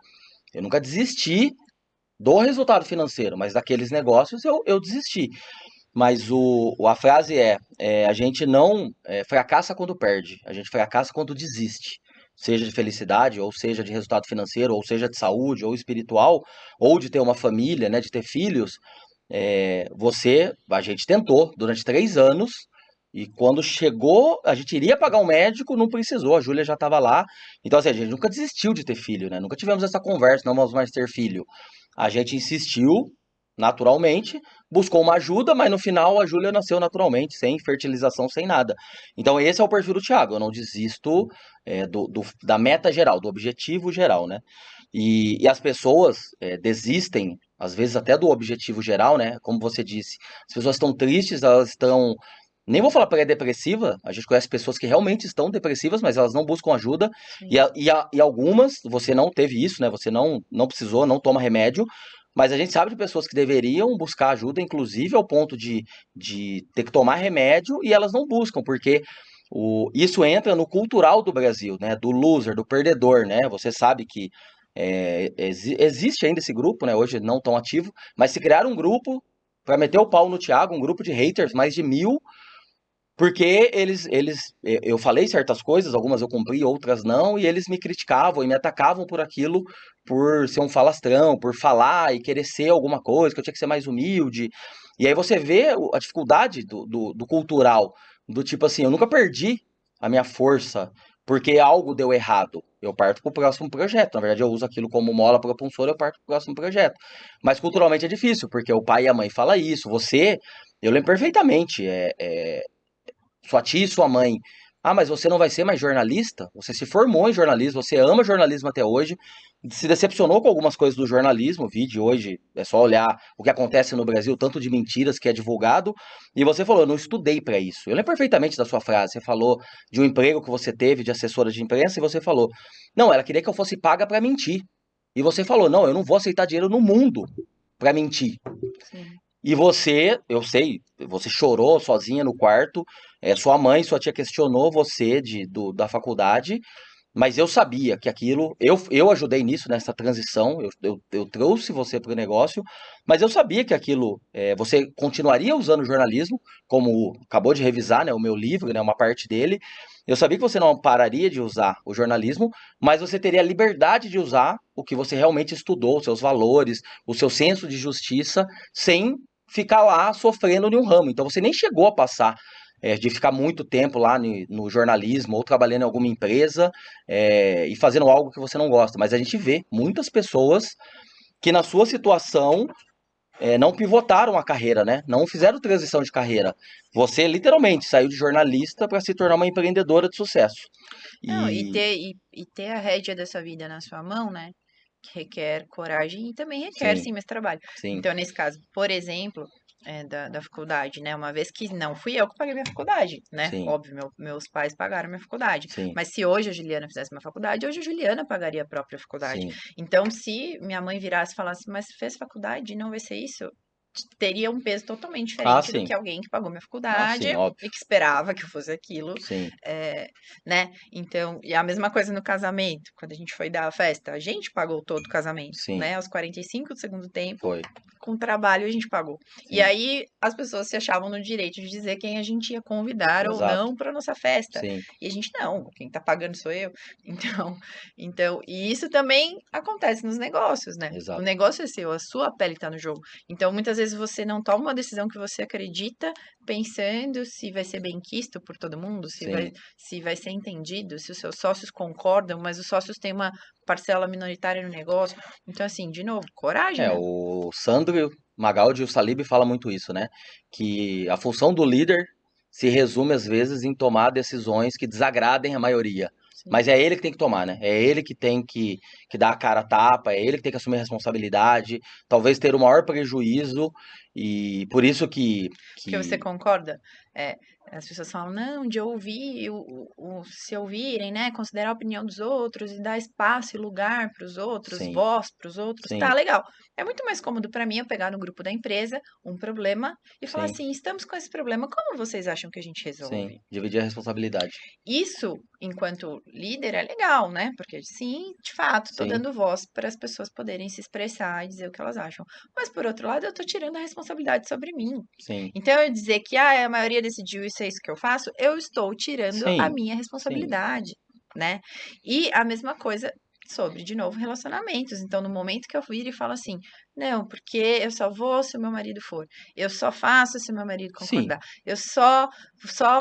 eu nunca desisti do resultado financeiro, mas daqueles negócios eu desisti. Mas a frase a gente não fracassa quando perde, a gente fracassa quando desiste. Seja de felicidade, ou seja de resultado financeiro, ou seja de saúde, ou espiritual, ou de ter uma família, né, de ter filhos. A gente tentou durante 3 anos, e quando chegou, a gente iria pagar um médico, não precisou, a Júlia já estava lá. Então, assim, a gente nunca desistiu de ter filho, né? Nunca tivemos essa conversa, não vamos mais ter filho. A gente insistiu, naturalmente, buscou uma ajuda, mas no final a Júlia nasceu naturalmente, sem fertilização, sem nada. Então esse é o perfil do Thiago, eu não desisto da meta geral, do objetivo geral, né? E as pessoas desistem, às vezes até do objetivo geral, né? Como você disse, as pessoas estão tristes, elas estão. Nem vou falar pré-depressiva, a gente conhece pessoas que realmente estão depressivas, mas elas não buscam ajuda, Sim. e algumas, você não teve isso, né? Você não precisou, não toma remédio, mas a gente sabe de pessoas que deveriam buscar ajuda, inclusive ao ponto de ter que tomar remédio, e elas não buscam, porque isso entra no cultural do Brasil, né? Do loser, do perdedor, né? Você sabe que existe ainda esse grupo, né? Hoje não tão ativo, mas se criar um grupo para meter o pau no Thiago, um grupo de haters, mais de 1.000, porque eu falei certas coisas, algumas eu cumpri, outras não, e eles me criticavam e me atacavam por aquilo, por ser um falastrão, por falar e querer ser alguma coisa, que eu tinha que ser mais humilde. E aí você vê a dificuldade do cultural, do tipo assim, eu nunca perdi a minha força porque algo deu errado. Eu parto pro próximo projeto. Na verdade, eu uso aquilo como mola propulsora, eu parto pro próximo projeto. Mas culturalmente é difícil, porque o pai e a mãe falam isso. Eu lembro perfeitamente, sua tia e sua mãe. Ah, mas você não vai ser mais jornalista? Você se formou em jornalismo, você ama jornalismo até hoje, se decepcionou com algumas coisas do jornalismo, vi de hoje, é só olhar o que acontece no Brasil, tanto de mentiras que é divulgado, e você falou, eu não estudei para isso. Eu lembro perfeitamente da sua frase, você falou de um emprego que você teve de assessora de imprensa, e você falou, não, ela queria que eu fosse paga para mentir. E você falou, não, eu não vou aceitar dinheiro no mundo para mentir. Sim. E você, eu sei, você chorou sozinha no quarto, sua mãe, sua tia questionou você da faculdade, mas eu sabia que aquilo, eu ajudei nisso, nessa transição, eu trouxe você para o negócio, mas eu sabia que aquilo, você continuaria usando o jornalismo, como acabou de revisar, né, o meu livro, né, uma parte dele, eu sabia que você não pararia de usar o jornalismo, mas você teria a liberdade de usar o que você realmente estudou, os seus valores, o seu senso de justiça, sem ficar lá sofrendo em um ramo. Então você nem chegou a passar de ficar muito tempo lá no jornalismo ou trabalhando em alguma empresa e fazendo algo que você não gosta. Mas a gente vê muitas pessoas que na sua situação não pivotaram a carreira, né? Não fizeram transição de carreira. Você literalmente saiu de jornalista para se tornar uma empreendedora de sucesso. Não, e E ter a rédea dessa vida na sua mão, né? Que requer coragem e também requer, sim, sim, mais trabalho. sim, Então, nesse caso, por exemplo, da faculdade, né? Uma vez que não fui eu que paguei minha faculdade, né? sim, Óbvio, meus pais pagaram minha faculdade. sim, Mas se hoje a Juliana fizesse uma faculdade, hoje a Juliana pagaria a própria faculdade. sim. Então, se minha mãe virasse e falasse, mas fez faculdade e não vai ser isso, teria um peso totalmente Ah, diferente do sim. que alguém que pagou minha Ah, faculdade sim, óbvio. e que esperava que eu fosse aquilo, Sim, eh, né? Então, e a mesma coisa no casamento, quando a gente foi dar a festa, a gente pagou todo o casamento, sim, né? Aos 45 do segundo tempo, foi. com trabalho a gente pagou. E Sim, aí as pessoas se achavam no direito de dizer quem a gente ia convidar ou exato. não para nossa festa. Sim, E a gente não, quem tá pagando sou eu. E isso também acontece nos negócios, né? O exato. negócio é seu, a sua pele tá no jogo. Então, muitas vezes você não toma uma decisão que você acredita pensando se vai ser benquisto por todo mundo, Sim. se vai ser entendido, se os seus sócios concordam, mas os sócios têm uma parcela minoritária no negócio. Então, assim, de novo, coragem, né? O Sandro Magaldi e o Salib falam muito isso, né? Que a função do líder se resume às vezes em tomar decisões que desagradem a maioria. Mas Sim. é ele que tem que tomar, né? É ele que tem que dar a cara a tapa, é ele que tem que assumir a responsabilidade, talvez ter o maior prejuízo, e por isso Porque você que concorda? É, as pessoas falam, não, de ouvir, se ouvirem, né? Considerar a opinião dos outros e dar espaço e lugar para os outros, sim, voz para os outros, tá sim, legal. É muito mais cômodo para mim eu pegar no grupo da empresa um problema e falar sim, assim: estamos com esse problema, como vocês acham que a gente sim, resolve? dividir a responsabilidade. Isso, enquanto líder, é legal, né? Porque sim, de fato, estou Sim, dando voz para as pessoas poderem se expressar e dizer o que elas acham. Mas, por outro lado, eu estou tirando a responsabilidade sobre mim. sim, Então, eu dizer que a maioria decidiu isso é isso que eu faço, eu estou tirando a sim, minha sim, responsabilidade, né? E a mesma coisa sobre, de novo, relacionamentos. Então, no momento que eu vir e falo assim, não, porque eu só vou se o meu marido for, eu só faço se o meu marido sim, concordar, eu só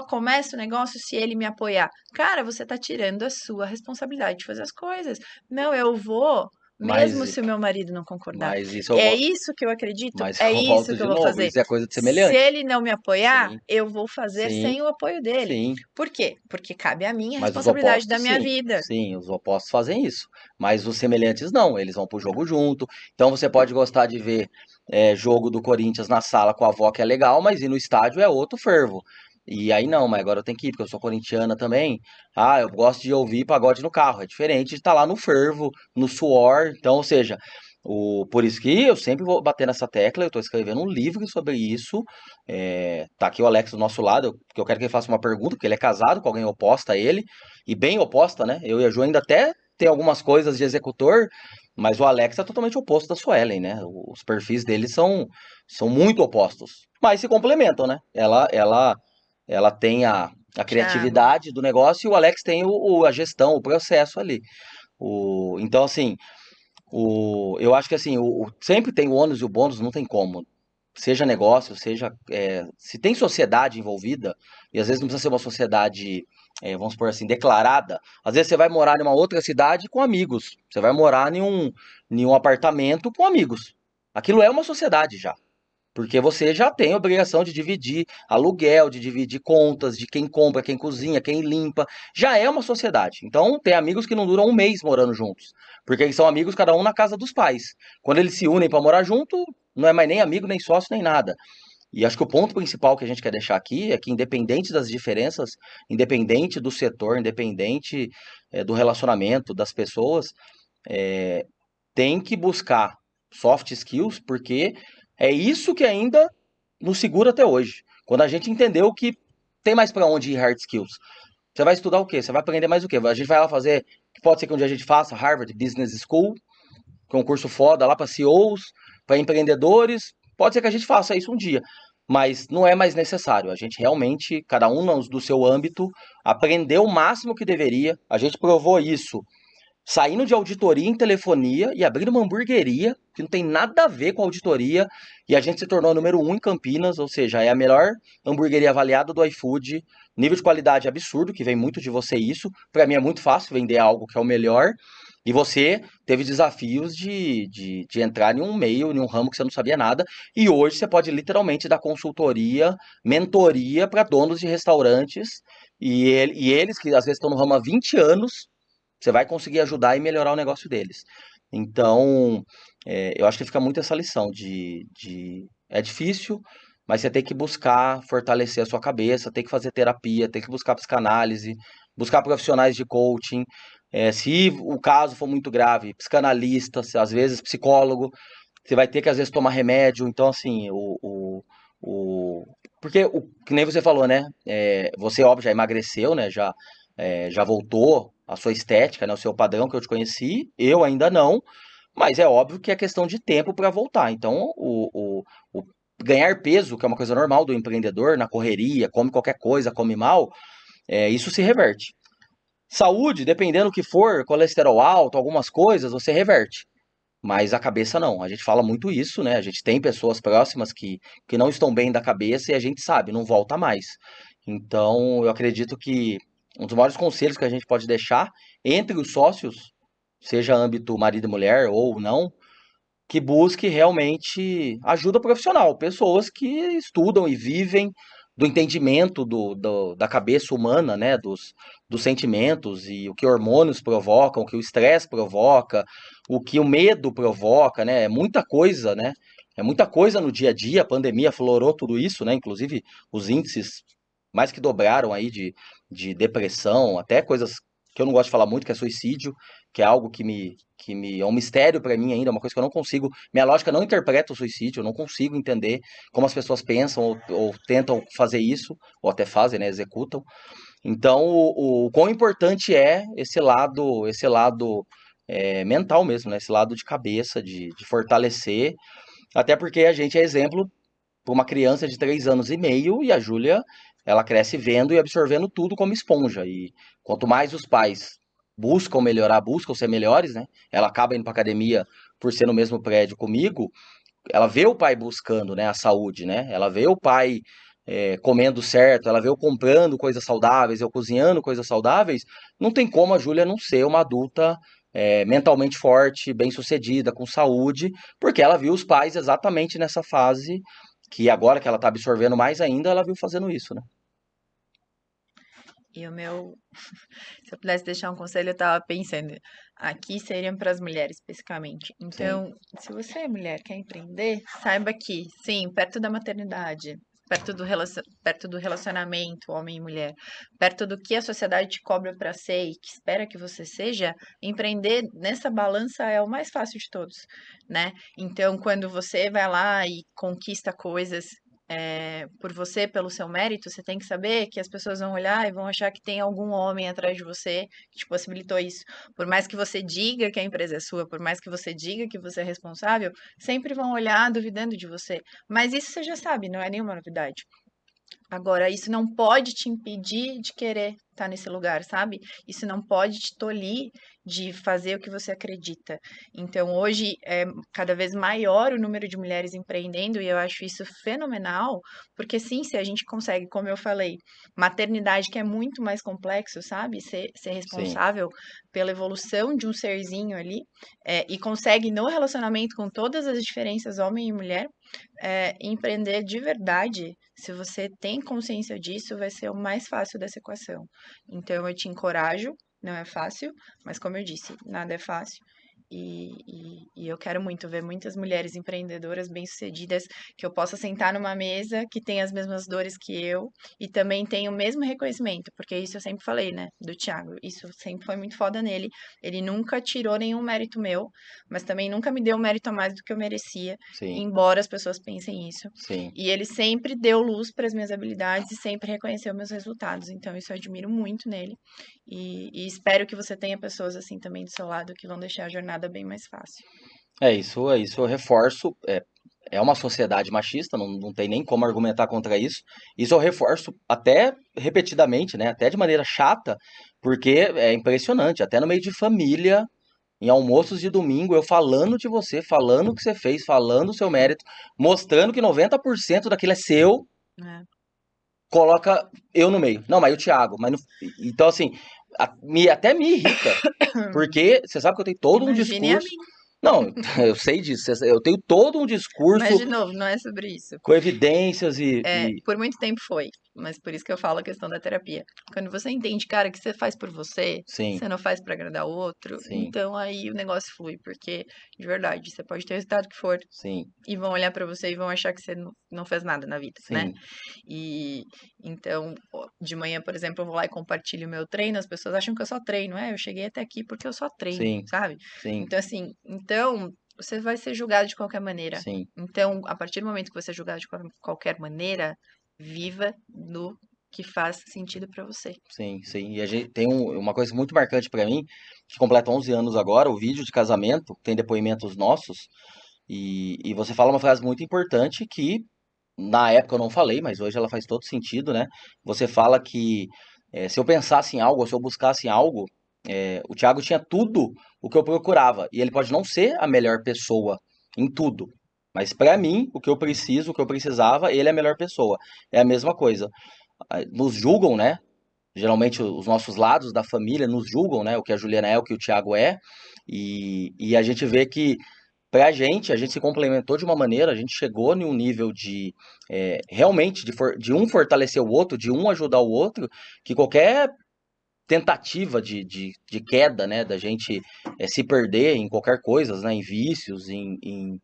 começo o negócio se ele me apoiar. Cara, você tá tirando a sua responsabilidade de fazer as coisas. Não, eu vou mesmo Mas, se o meu marido não concordar. mas isso eu, É isso que eu acredito, mas é eu isso volto que eu de vou novo. fazer. Isso é coisa de Se semelhante. ele não me apoiar, Sim, eu vou fazer sim, sem o apoio dele. sim. Por quê? Porque cabe a mim a Mas os responsabilidade da opostos, minha sim. vida. Sim, os opostos fazem isso. Mas os semelhantes não, eles vão pro jogo junto. Então você pode gostar de ver jogo do Corinthians na sala com a avó, que é legal, mas ir no estádio é outro fervo. E aí não, mas agora eu tenho que ir, porque eu sou corintiana também. Ah, eu gosto de ouvir pagode no carro. É diferente de estar lá no fervo, no suor. Então, ou seja, por isso que eu sempre vou bater nessa tecla. Eu estou escrevendo um livro sobre isso. Tá aqui o Alex do nosso lado, porque eu quero que ele faça uma pergunta, porque ele é casado com alguém oposta a ele, e bem oposta, né? Eu e a Ju ainda até tem algumas coisas de executor, mas o Alex é totalmente oposto da Suelen, né? Os perfis deles são muito opostos, mas se complementam, né? Ela tem a Tiago, criatividade do negócio e o Alex tem a gestão, o processo ali. Então, assim, eu acho que assim, sempre tem o ônus e o bônus, não tem como. Seja negócio, seja. Se tem sociedade envolvida, e às vezes não precisa ser uma sociedade, vamos supor assim, declarada, às vezes você vai morar em uma outra cidade com amigos. Você vai morar em um apartamento com amigos. Aquilo é uma sociedade já. Porque você já tem a obrigação de dividir aluguel, de dividir contas, de quem compra, quem cozinha, quem limpa. Já é uma sociedade. Então, tem amigos que não duram um mês morando juntos. Porque eles são amigos, cada um na casa dos pais. Quando eles se unem para morar junto, não é mais nem amigo, nem sócio, nem nada. E acho que o ponto principal que a gente quer deixar aqui é que, independente das diferenças, independente do setor, independente do relacionamento das pessoas, tem que buscar soft skills, porque é isso que ainda nos segura até hoje. Quando a gente entendeu que tem mais para onde ir hard skills. Você vai estudar o quê? Você vai aprender mais o quê? A gente vai lá fazer, pode ser que um dia a gente faça Harvard Business School, que é um curso foda lá para CEOs, para empreendedores. Pode ser que a gente faça isso um dia, mas não é mais necessário. A gente realmente, cada um do seu âmbito, aprendeu o máximo que deveria. A gente provou isso saindo de auditoria em telefonia e abrindo uma hamburgueria que não tem nada a ver com auditoria, e a gente se tornou número um em Campinas, ou seja, é a melhor hamburgueria avaliada do iFood, nível de qualidade absurdo, que vem muito de você isso. Para mim é muito fácil vender algo que é o melhor, e você teve desafios de entrar em um meio, em um ramo que você não sabia nada, e hoje você pode literalmente dar consultoria, mentoria para donos de restaurantes, e eles que às vezes estão no ramo há 20 anos, você vai conseguir ajudar e melhorar o negócio deles. Então, eu acho que fica muito essa lição é difícil, mas você tem que buscar fortalecer a sua cabeça, tem que fazer terapia, tem que buscar psicanálise, buscar profissionais de coaching. Se o caso for muito grave, psicanalista, às vezes psicólogo, você vai ter que às vezes tomar remédio. Então, assim, porque, que nem você falou, né? Você, óbvio, já emagreceu, né? Já voltou a sua estética, né? O seu padrão que eu te conheci. Eu ainda não. Mas é óbvio que é questão de tempo para voltar. Então, o ganhar peso, que é uma coisa normal do empreendedor, na correria, come qualquer coisa, come mal, isso se reverte. Saúde, dependendo do que for, colesterol alto, algumas coisas, você reverte. Mas a cabeça não. A gente fala muito isso, né? A gente tem pessoas próximas que não estão bem da cabeça e a gente sabe, não volta mais. Então, eu acredito que um dos maiores conselhos que a gente pode deixar entre os sócios, seja âmbito marido e mulher ou não, que busque realmente ajuda profissional, pessoas que estudam e vivem do entendimento da cabeça humana, né, dos sentimentos e o que hormônios provocam, o que o estresse provoca, o que o medo provoca, né, é muita coisa, né, é muita coisa no dia a dia, a pandemia aflorou tudo isso, né, inclusive os índices mais que dobraram aí de depressão, até coisas que eu não gosto de falar muito, que é suicídio, que é algo que é um mistério para mim ainda, uma coisa que eu não consigo, minha lógica não interpreta o suicídio, eu não consigo entender como as pessoas pensam ou tentam fazer isso, ou até fazem, né, executam. Então, o quão importante é esse lado mental mesmo, né, esse lado de cabeça, de fortalecer, até porque a gente é exemplo para uma criança de 3 anos e meio e a Júlia, ela cresce vendo e absorvendo tudo como esponja. E quanto mais os pais buscam melhorar, buscam ser melhores, né? Ela acaba indo para academia por ser no mesmo prédio comigo. Ela vê o pai buscando, né, a saúde, né? Ela vê o pai comendo certo, ela vê eu comprando coisas saudáveis, eu cozinhando coisas saudáveis. Não tem como a Júlia não ser uma adulta mentalmente forte, bem-sucedida, com saúde, porque ela viu os pais exatamente nessa fase, que agora que ela tá absorvendo mais ainda, ela viu fazendo isso, né? E o meu, se eu pudesse deixar um conselho, eu tava pensando, aqui seriam para as mulheres especificamente. Sim, Então, se você é mulher, quer empreender, saiba que, sim, perto da maternidade, perto do relacionamento homem e mulher, perto do que a sociedade te cobra para ser e que espera que você seja, empreender nessa balança é o mais fácil de todos, né? Então, quando você vai lá e conquista coisas por você, pelo seu mérito, você tem que saber que as pessoas vão olhar e vão achar que tem algum homem atrás de você que te possibilitou isso. Por mais que você diga que a empresa é sua, por mais que você diga que você é responsável, sempre vão olhar duvidando de você. Mas isso você já sabe, não é nenhuma novidade. Agora, isso não pode te impedir de querer estar nesse lugar, sabe? Isso não pode te tolir de fazer o que você acredita. Então, hoje é cada vez maior o número de mulheres empreendendo e eu acho isso fenomenal, porque sim, se a gente consegue, como eu falei, maternidade que é muito mais complexo, sabe? Ser sim, responsável pela evolução de um serzinho ali, e consegue no relacionamento com todas as diferenças homem e mulher, empreender de verdade, se você tem consciência disso, vai ser o mais fácil dessa equação. Então, eu te encorajo, não é fácil, mas como eu disse, nada é fácil. E eu quero muito ver muitas mulheres empreendedoras bem-sucedidas que eu possa sentar numa mesa que tem as mesmas dores que eu e também tem o mesmo reconhecimento, porque isso eu sempre falei, né, do Thiago. Isso sempre foi muito foda nele. Ele nunca tirou nenhum mérito meu, mas também nunca me deu mérito a mais do que eu merecia, sim, embora as pessoas pensem isso. sim. E ele sempre deu luz para as minhas habilidades e sempre reconheceu meus resultados. Então, isso eu admiro muito nele. E espero que você tenha pessoas assim também do seu lado que vão deixar a jornada bem mais fácil. É isso eu reforço. É uma sociedade machista, não tem nem como argumentar contra isso. Isso eu reforço até repetidamente, né? Até de maneira chata, porque é impressionante. Até no meio de família, em almoços de domingo, eu falando de você, falando o que você fez, falando o seu mérito, mostrando que 90% daquilo é seu, Né? coloca eu no meio. Não, mas e o Thiago. Então, assim, até me irrita. Porque você sabe que eu tenho todo um Imagine a discurso. mim. Não, eu sei disso. Eu tenho todo um Mas, discurso de novo, não é sobre isso. com evidências e. Por muito tempo foi, mas por isso que eu falo a questão da terapia. Quando você entende, cara, que você faz por você, Sim, você não faz pra agradar o outro, sim, então aí o negócio flui, porque, de verdade, você pode ter o resultado que for, sim, e vão olhar pra você e vão achar que você não fez nada na vida, né? sim, E então, de manhã, por exemplo, eu vou lá e compartilho o meu treino, as pessoas acham que eu só treino, eu cheguei até aqui porque eu só treino, sim, sabe? sim, Então, assim, você vai ser julgado de qualquer maneira. sim, Então, a partir do momento que você é julgado de qualquer maneira, viva no que faz sentido pra você. sim, sim. E a gente tem uma coisa muito marcante pra mim, que completa 11 anos agora, o vídeo de casamento, tem depoimentos nossos, e você fala uma frase muito importante que na época eu não falei, mas hoje ela faz todo sentido, né? Você fala que se eu pensasse em algo, ou se eu buscasse em algo, o Thiago tinha tudo o que eu procurava. E ele pode não ser a melhor pessoa em tudo. Mas pra mim, o que eu preciso, o que eu precisava, ele é a melhor pessoa. É a mesma coisa. Nos julgam, né? Geralmente os nossos lados da família nos julgam, né? O que a Juliana é, o que o Thiago é. E a gente vê que pra gente, a gente se complementou de uma maneira, a gente chegou em um nível de realmente de um fortalecer o outro, de um ajudar o outro, que qualquer tentativa de queda, né, da gente se perder em qualquer coisa, né, em vícios, em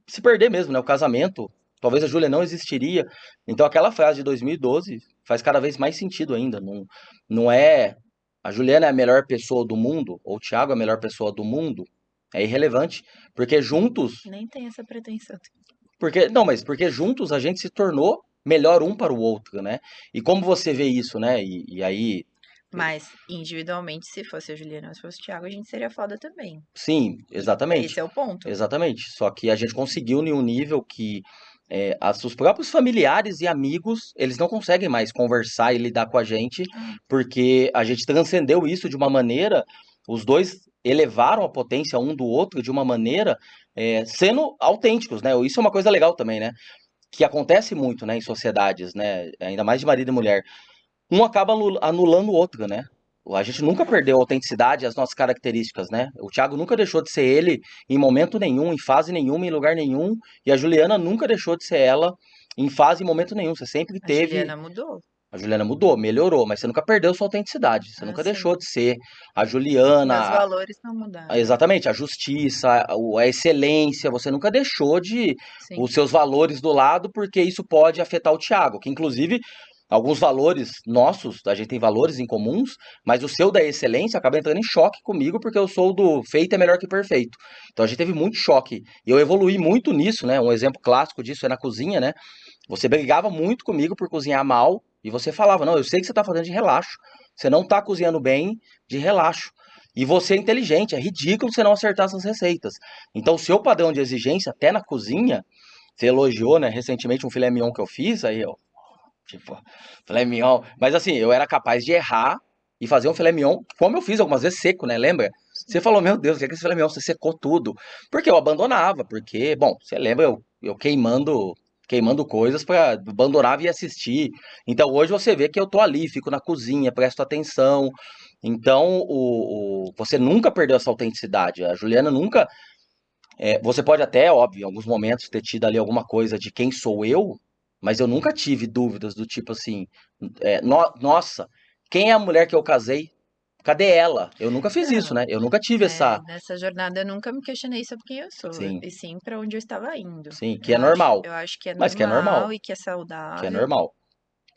se perder mesmo, né, o casamento, talvez a Júlia não existiria. Então aquela frase de 2012 faz cada vez mais sentido ainda. Não é a Juliana é a melhor pessoa do mundo, ou o Thiago é a melhor pessoa do mundo, é irrelevante, porque juntos, Nem tem essa pretensão. porque juntos a gente se tornou melhor um para o outro, né? E como você vê isso, né? E aí, Mas, individualmente, se fosse a Juliana ou se fosse o Thiago, a gente seria foda também. sim, E exatamente, esse é o ponto. exatamente. Só que a gente conseguiu em um nível que os próprios familiares e amigos, eles não conseguem mais conversar e lidar com a gente, Ah, porque a gente transcendeu isso de uma maneira, os dois elevaram a potência um do outro de uma maneira sendo autênticos, né? Isso é uma coisa legal também, né? Que acontece muito, né, em sociedades, né? Ainda mais de marido e mulher. Um acaba anulando o outro, né? a gente nunca perdeu a autenticidade e as nossas características, né? O Thiago nunca deixou de ser ele em momento nenhum, em fase nenhuma, em lugar nenhum. E a Juliana nunca deixou de ser ela em fase e momento nenhum. Você sempre A teve. Juliana mudou. A Juliana mudou, melhorou, mas você nunca perdeu sua autenticidade. Você Ah, nunca sim. deixou de ser a Meus Juliana, valores não mudaram. exatamente, a justiça, a excelência. Você nunca deixou de Sim. os seus valores do lado, porque isso pode afetar o Thiago, que inclusive alguns valores nossos, a gente tem valores em comuns, mas o seu da excelência acaba entrando em choque comigo, porque eu sou do feito é melhor que perfeito. Então a gente teve muito choque. E eu evoluí muito nisso, né? Um exemplo clássico disso é na cozinha, né? Você brigava muito comigo por cozinhar mal e você falava: Não, eu sei que você tá fazendo de relaxo. Você não tá cozinhando bem de relaxo. E você é inteligente, é ridículo você não acertar essas receitas. Então, o seu padrão de exigência, até na cozinha, você elogiou, né, recentemente um filé mignon que eu fiz, aí eu, tipo, filé mignon. Mas assim, eu era capaz de errar e fazer um filé mignon, como eu fiz algumas vezes seco, né, lembra? Você falou, meu Deus, o que é que esse filé mignon? Você secou tudo. Porque eu abandonava, porque, bom, você lembra eu queimando coisas para abandonar e assistir. Então hoje você vê que eu tô ali, fico na cozinha, presto atenção. Então você nunca perdeu essa autenticidade. A Juliana nunca. Você pode até, óbvio, em alguns momentos ter tido ali alguma coisa de quem sou eu, mas eu nunca tive dúvidas do tipo assim, nossa, quem é a mulher que eu casei? Cadê ela? Eu nunca fiz isso, Não, né? Eu nunca tive essa. nessa jornada eu nunca me questionei sobre quem eu sou, Sim, e sim para onde eu estava indo. sim, que é normal. Eu acho que é Mas que é normal. normal e que é Que é saudável, normal.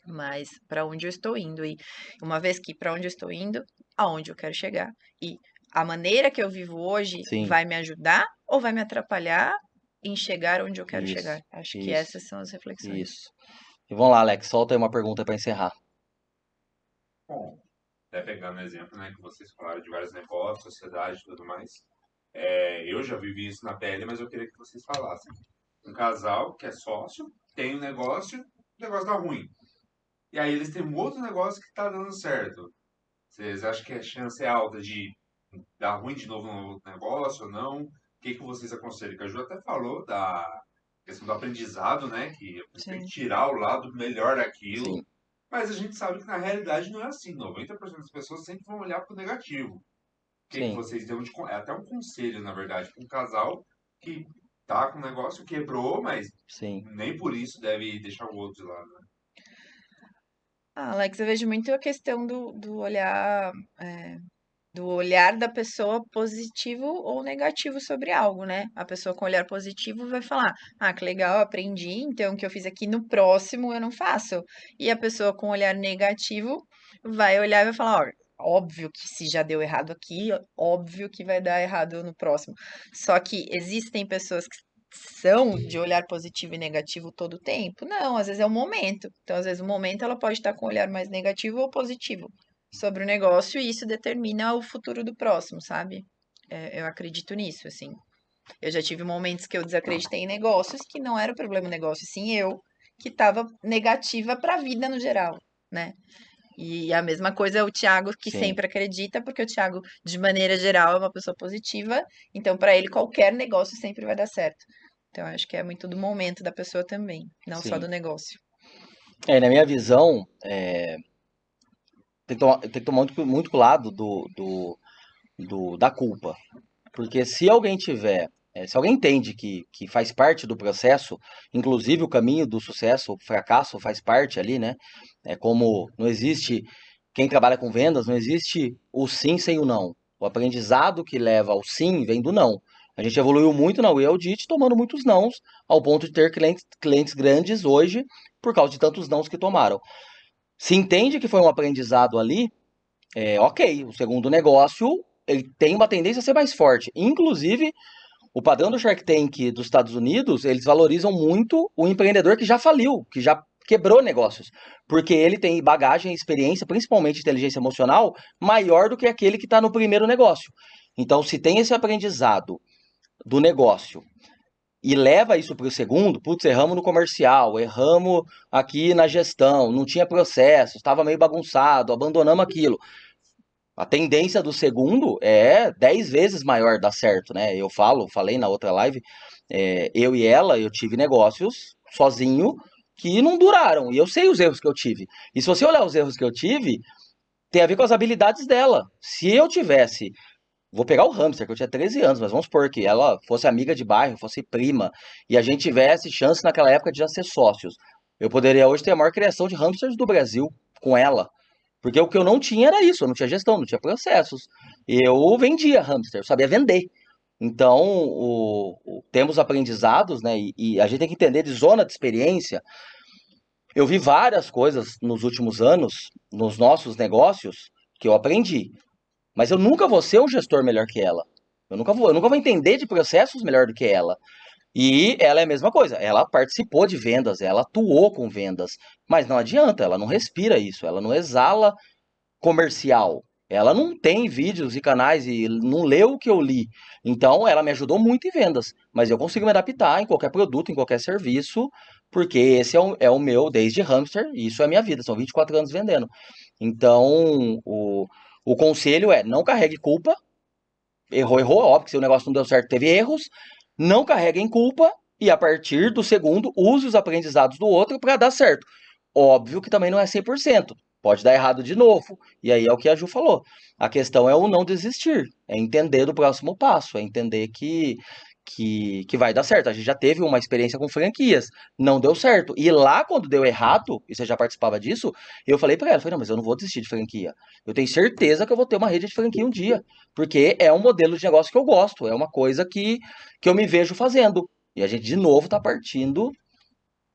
mas para onde eu estou indo. E uma vez que para onde eu estou indo, aonde eu quero chegar. E a maneira que eu vivo hoje Sim, vai me ajudar ou vai me atrapalhar em chegar onde eu quero chegar? isso, Acho que isso, essas são as reflexões. isso. E vamos lá, Alex, solta aí uma pergunta para encerrar. Bom, até pegando o exemplo, né, que vocês falaram de vários negócios, sociedade e tudo mais. Eu já vivi isso na pele, mas eu queria que vocês falassem. Um casal que é sócio, tem um negócio, o negócio dá ruim. E aí eles têm um outro negócio que está dando certo. Vocês acham que a chance é alta de dar ruim de novo no outro negócio ou não? O que que vocês aconselham? Que a Ju até falou da questão do aprendizado, né? Que a pessoa tem que Sim. tirar o lado melhor daquilo. Sim, Mas a gente sabe que na realidade não é assim. 90% das pessoas sempre vão olhar para o negativo. O que que sim, vocês dão de... É até um conselho, na verdade, para um casal que tá com o negócio, quebrou, mas sim, nem por isso deve deixar o outro de lado, né? Ah, Alex, eu vejo muito a questão é, do olhar da pessoa positivo ou negativo sobre algo, né? A pessoa com olhar positivo vai falar: Ah, que legal, aprendi, então o que eu fiz aqui no próximo eu não faço. E a pessoa com olhar negativo vai olhar e vai falar: Ó, óbvio que se já deu errado aqui, óbvio que vai dar errado no próximo. Só que existem pessoas que são de olhar positivo e negativo todo o tempo? Não, às vezes é o momento. Então, às vezes, o momento ela pode estar com um olhar mais negativo ou positivo sobre o negócio e isso determina o futuro do próximo, sabe? Eu acredito nisso, assim. Eu já tive momentos que eu desacreditei em negócios que não era o problema do negócio, sim eu, que estava negativa para a vida no geral, né? E a mesma coisa é o Thiago, que sim, sempre acredita, porque o Thiago, de maneira geral, é uma pessoa positiva, então para ele qualquer negócio sempre vai dar certo. Então acho que é muito do momento da pessoa também, não só sim. do negócio. Na minha visão, tem que tomar muito cuidado da culpa. Porque se alguém tiver, se alguém entende que faz parte do processo, inclusive o caminho do sucesso, o fracasso faz parte ali, né? É como não existe, quem trabalha com vendas, não existe o sim sem o não. O aprendizado que leva ao sim vem do não. A gente evoluiu muito na Weldit tomando muitos nãos, ao ponto de ter clientes grandes hoje por causa de tantos nãos que tomaram. Se entende que foi um aprendizado ali, ok. O segundo negócio, ele tem uma tendência a ser mais forte. Inclusive, o padrão do Shark Tank dos Estados Unidos, eles valorizam muito o empreendedor que já faliu, que já quebrou negócios. Porque ele tem bagagem e experiência, principalmente inteligência emocional, maior do que aquele que está no primeiro negócio. Então, se tem esse aprendizado do negócio e leva isso para o segundo, putz, erramos no comercial, erramos aqui na gestão, não tinha processo, estava meio bagunçado, abandonamos aquilo. A tendência do segundo é 10 vezes maior dar certo, né? Falei na outra live, eu e ela, eu tive negócios sozinho que não duraram. E eu sei os erros que eu tive. E se você olhar os erros que eu tive, tem a ver com as habilidades dela. Se eu tivesse, vou pegar o hamster, que eu tinha 13 anos, mas vamos supor que ela fosse amiga de bairro, fosse prima, e a gente tivesse chance naquela época de já ser sócios. Eu poderia hoje ter a maior criação de hamsters do Brasil com ela. Porque o que eu não tinha era isso, eu não tinha gestão, não tinha processos. Eu vendia hamster, eu sabia vender. Então, temos aprendizados, né? E a gente tem que entender de zona de experiência. Eu vi várias coisas nos últimos anos, nos nossos negócios, que eu aprendi. Mas eu nunca vou ser um gestor melhor que ela. Eu nunca vou entender de processos melhor do que ela. E ela é a mesma coisa. Ela participou de vendas, ela atuou com vendas. Mas não adianta, ela não respira isso, ela não exala comercial. Ela não tem vídeos e canais e não leu o que eu li. Então, ela me ajudou muito em vendas. Mas eu consigo me adaptar em qualquer produto, em qualquer serviço, porque esse é o meu, desde hamster, e isso é a minha vida. São 24 anos vendendo. Então, o conselho é: não carregue culpa. Errou, óbvio que se o negócio não deu certo, teve erros. Não carreguem culpa e, a partir do segundo, use os aprendizados do outro para dar certo. Óbvio que também não é 100%. Pode dar errado de novo. E aí é o que a Ju falou. A questão é o não desistir. É entender do próximo passo. É entender que vai dar certo. A gente já teve uma experiência com franquias. Não deu certo. E lá, quando deu errado, e você já participava disso, eu falei pra ela, falei, não, mas eu não vou desistir de franquia. Eu tenho certeza que eu vou ter uma rede de franquia um dia. Porque é um modelo de negócio que eu gosto. É uma coisa que eu me vejo fazendo. E a gente, de novo, tá partindo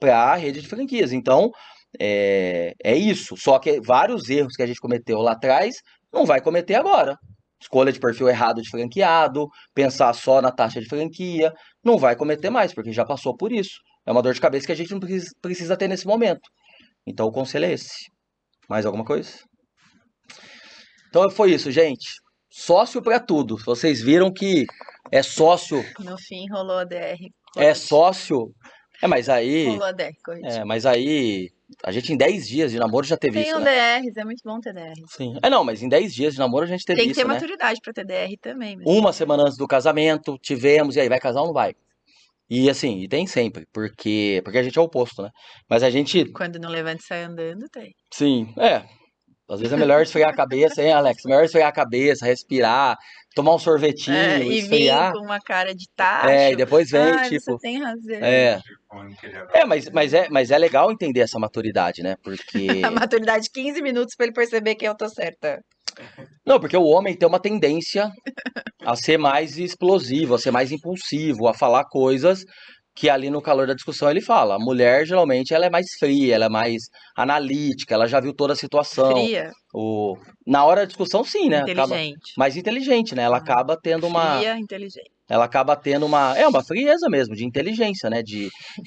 para a rede de franquias. Então, é isso. Só que vários erros que a gente cometeu lá atrás, não vai cometer agora. Escolha de perfil errado de franqueado, pensar só na taxa de franquia, não vai cometer mais, porque já passou por isso. É uma dor de cabeça que a gente não precisa ter nesse momento. Então, o conselho é esse. Mais alguma coisa? Então, foi isso, gente. Sócio para tudo. Vocês viram que é sócio, No fim, rolou a DR. é sócio. Mas aí, Rolou a DR, corretivo. mas aí, a gente em 10 dias de namoro já teve isso, Tenham né? DRs, é muito bom ter DRs. Sim. Não, mas em 10 dias de namoro a gente teve Tem que ter isso, né? maturidade pra ter DR também, mas Uma semana antes do casamento, tivemos, e aí, vai casar ou não vai? E assim, e tem sempre, porque a gente é o oposto, né? Mas a gente, quando não levanta e sai andando, tem. sim, às vezes é melhor esfriar a cabeça, hein, Alex? Melhor esfriar a cabeça, respirar, tomar um sorvetinho, E vir esfriar, com uma cara de tacho. e depois vem, Ai, você tipo, tem razão. é, Como que ele é mas é legal entender essa maturidade, né? A Porque, maturidade de 15 minutos pra ele perceber que eu tô certa. não, porque o homem tem uma tendência a ser mais explosivo, a ser mais impulsivo, a falar coisas que ali no calor da discussão ele fala. A mulher, geralmente, ela é mais fria, ela é mais analítica, ela já viu toda a situação. Fria, Na hora da discussão, sim, né? Acaba inteligente. mais inteligente, né? Ela acaba tendo uma. Fria, inteligente. Ela acaba tendo uma frieza mesmo, de inteligência, né?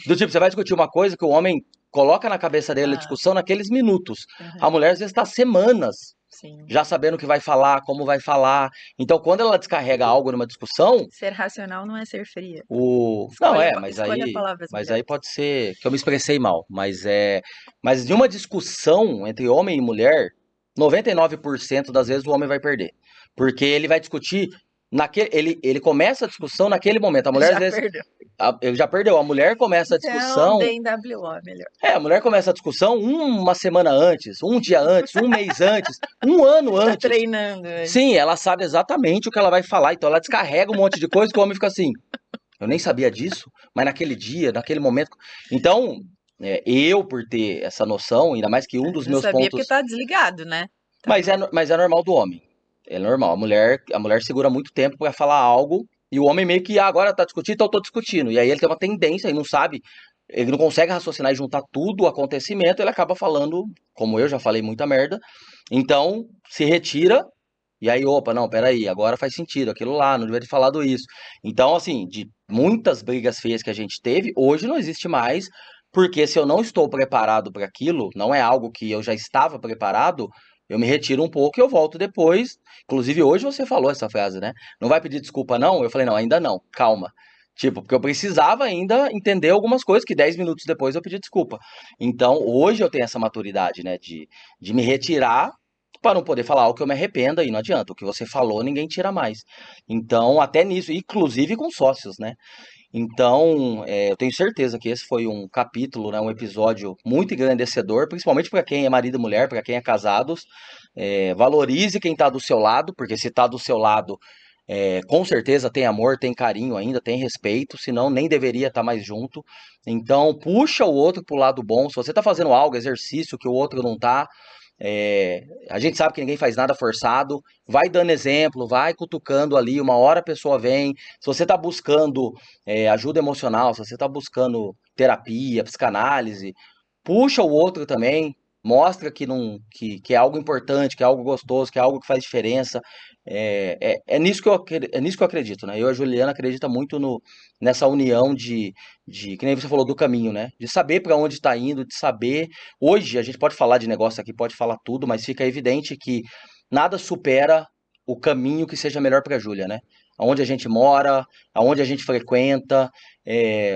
Do tipo, você vai discutir uma coisa que o homem coloca na cabeça dele a discussão naqueles minutos. A mulher, às vezes, está semanas Sim. já sabendo o que vai falar, como vai falar. Então, quando ela descarrega algo numa discussão, Ser racional não é ser fria. não, Escolha palavras mas melhores. aí pode ser que eu me expressei mal, mas de uma discussão entre homem e mulher, 99% das vezes o homem vai perder, porque ele vai discutir ele começa a discussão naquele momento. A mulher Já às vezes perdeu. ele já perdeu. A mulher começa a Então, discussão, DWO, melhor. a mulher começa a discussão uma semana antes, um dia antes, um mês antes, um ano Tá antes. treinando. Sim, ela sabe exatamente o que ela vai falar, então ela descarrega um monte de coisa que o homem fica assim, eu nem sabia disso, mas naquele dia, naquele momento. Então, eu por ter essa noção, ainda mais que um dos Não meus sabia pontos. porque tá desligado, né? Mas é normal do homem. É normal. A mulher segura muito tempo pra falar algo, e o homem meio que, agora tá discutindo, então eu tô discutindo. E aí ele tem uma tendência e não sabe, ele não consegue raciocinar e juntar tudo o acontecimento, ele acaba falando, como eu já falei, muita merda. Então, se retira. E aí, opa, não, peraí, agora faz sentido, aquilo lá, não devia ter falado isso. Então, assim, de muitas brigas feias que a gente teve, hoje não existe mais, porque se eu não estou preparado para aquilo, não é algo que eu já estava preparado, eu me retiro um pouco e eu volto depois. Inclusive, hoje você falou essa frase, né? Não vai pedir desculpa, não? Eu falei, não, ainda não, calma. Tipo, porque eu precisava ainda entender algumas coisas que 10 minutos depois eu pedi desculpa. Então, hoje eu tenho essa maturidade, né, de me retirar para não poder falar algo que eu me arrependa e não adianta. O que você falou, ninguém tira mais. Então, até nisso, inclusive com sócios, né? Então, eu tenho certeza que esse foi um capítulo, né, um episódio muito engrandecedor, principalmente para quem é marido e mulher, para quem é casados, Valorize quem está do seu lado, porque se está do seu lado, com certeza tem amor, tem carinho ainda, tem respeito, senão nem deveria estar mais junto. Então, puxa o outro pro lado bom. Se você está fazendo algo, exercício que o outro não tá, a gente sabe que ninguém faz nada forçado, vai dando exemplo, vai cutucando ali, uma hora a pessoa vem. Se você está buscando ajuda emocional, se você está buscando terapia, psicanálise, puxa o outro também, mostra que, não, que é algo importante, que é algo gostoso, que é algo que faz diferença. É nisso que é nisso que eu acredito, né? Eu e a Juliana acredita muito nessa união que nem você falou do caminho, né? De saber para onde está indo, de saber. Hoje a gente pode falar de negócio aqui, pode falar tudo, mas fica evidente que nada supera o caminho que seja melhor para a Júlia, né? Aonde a gente mora, aonde a gente frequenta,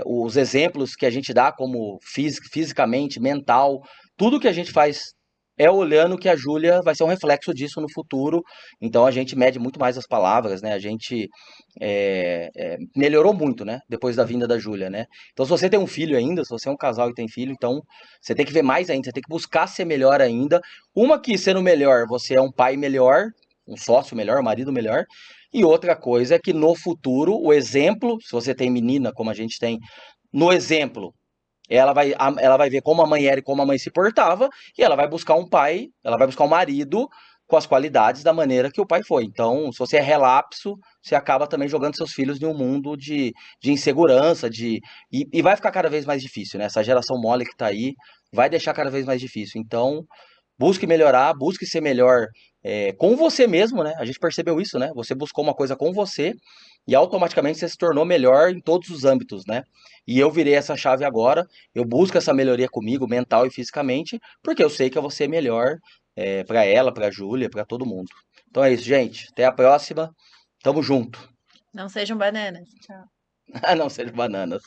os exemplos que a gente dá como fisicamente, mental, tudo que a gente faz é olhando que a Júlia vai ser um reflexo disso no futuro. Então a gente mede muito mais as palavras, né? A gente melhorou muito, né? Depois da vinda da Júlia, né? Então se você tem um filho ainda, se você é um casal e tem filho, então você tem que ver mais ainda, você tem que buscar ser melhor ainda. Uma que sendo melhor, você é um pai melhor, um sócio melhor, um marido melhor. E outra coisa é que no futuro, o exemplo, se você tem menina, como a gente tem, no exemplo, ela vai ver como a mãe era e como a mãe se portava, e ela vai buscar um pai, ela vai buscar um marido com as qualidades da maneira que o pai foi. Então, se você é relapso, você acaba também jogando seus filhos em um mundo de insegurança, e vai ficar cada vez mais difícil, né? Essa geração mole que tá aí vai deixar cada vez mais difícil. Então, busque melhorar, busque ser melhor com você mesmo, né? A gente percebeu isso, né? Você buscou uma coisa com você e automaticamente você se tornou melhor em todos os âmbitos, né? E eu virei essa chave agora, eu busco essa melhoria comigo, mental e fisicamente, porque eu sei que eu vou ser melhor para ela, pra Júlia, pra todo mundo. Então é isso, gente. Até a próxima. Tamo junto. Não sejam bananas. Tchau. A não ser bananas.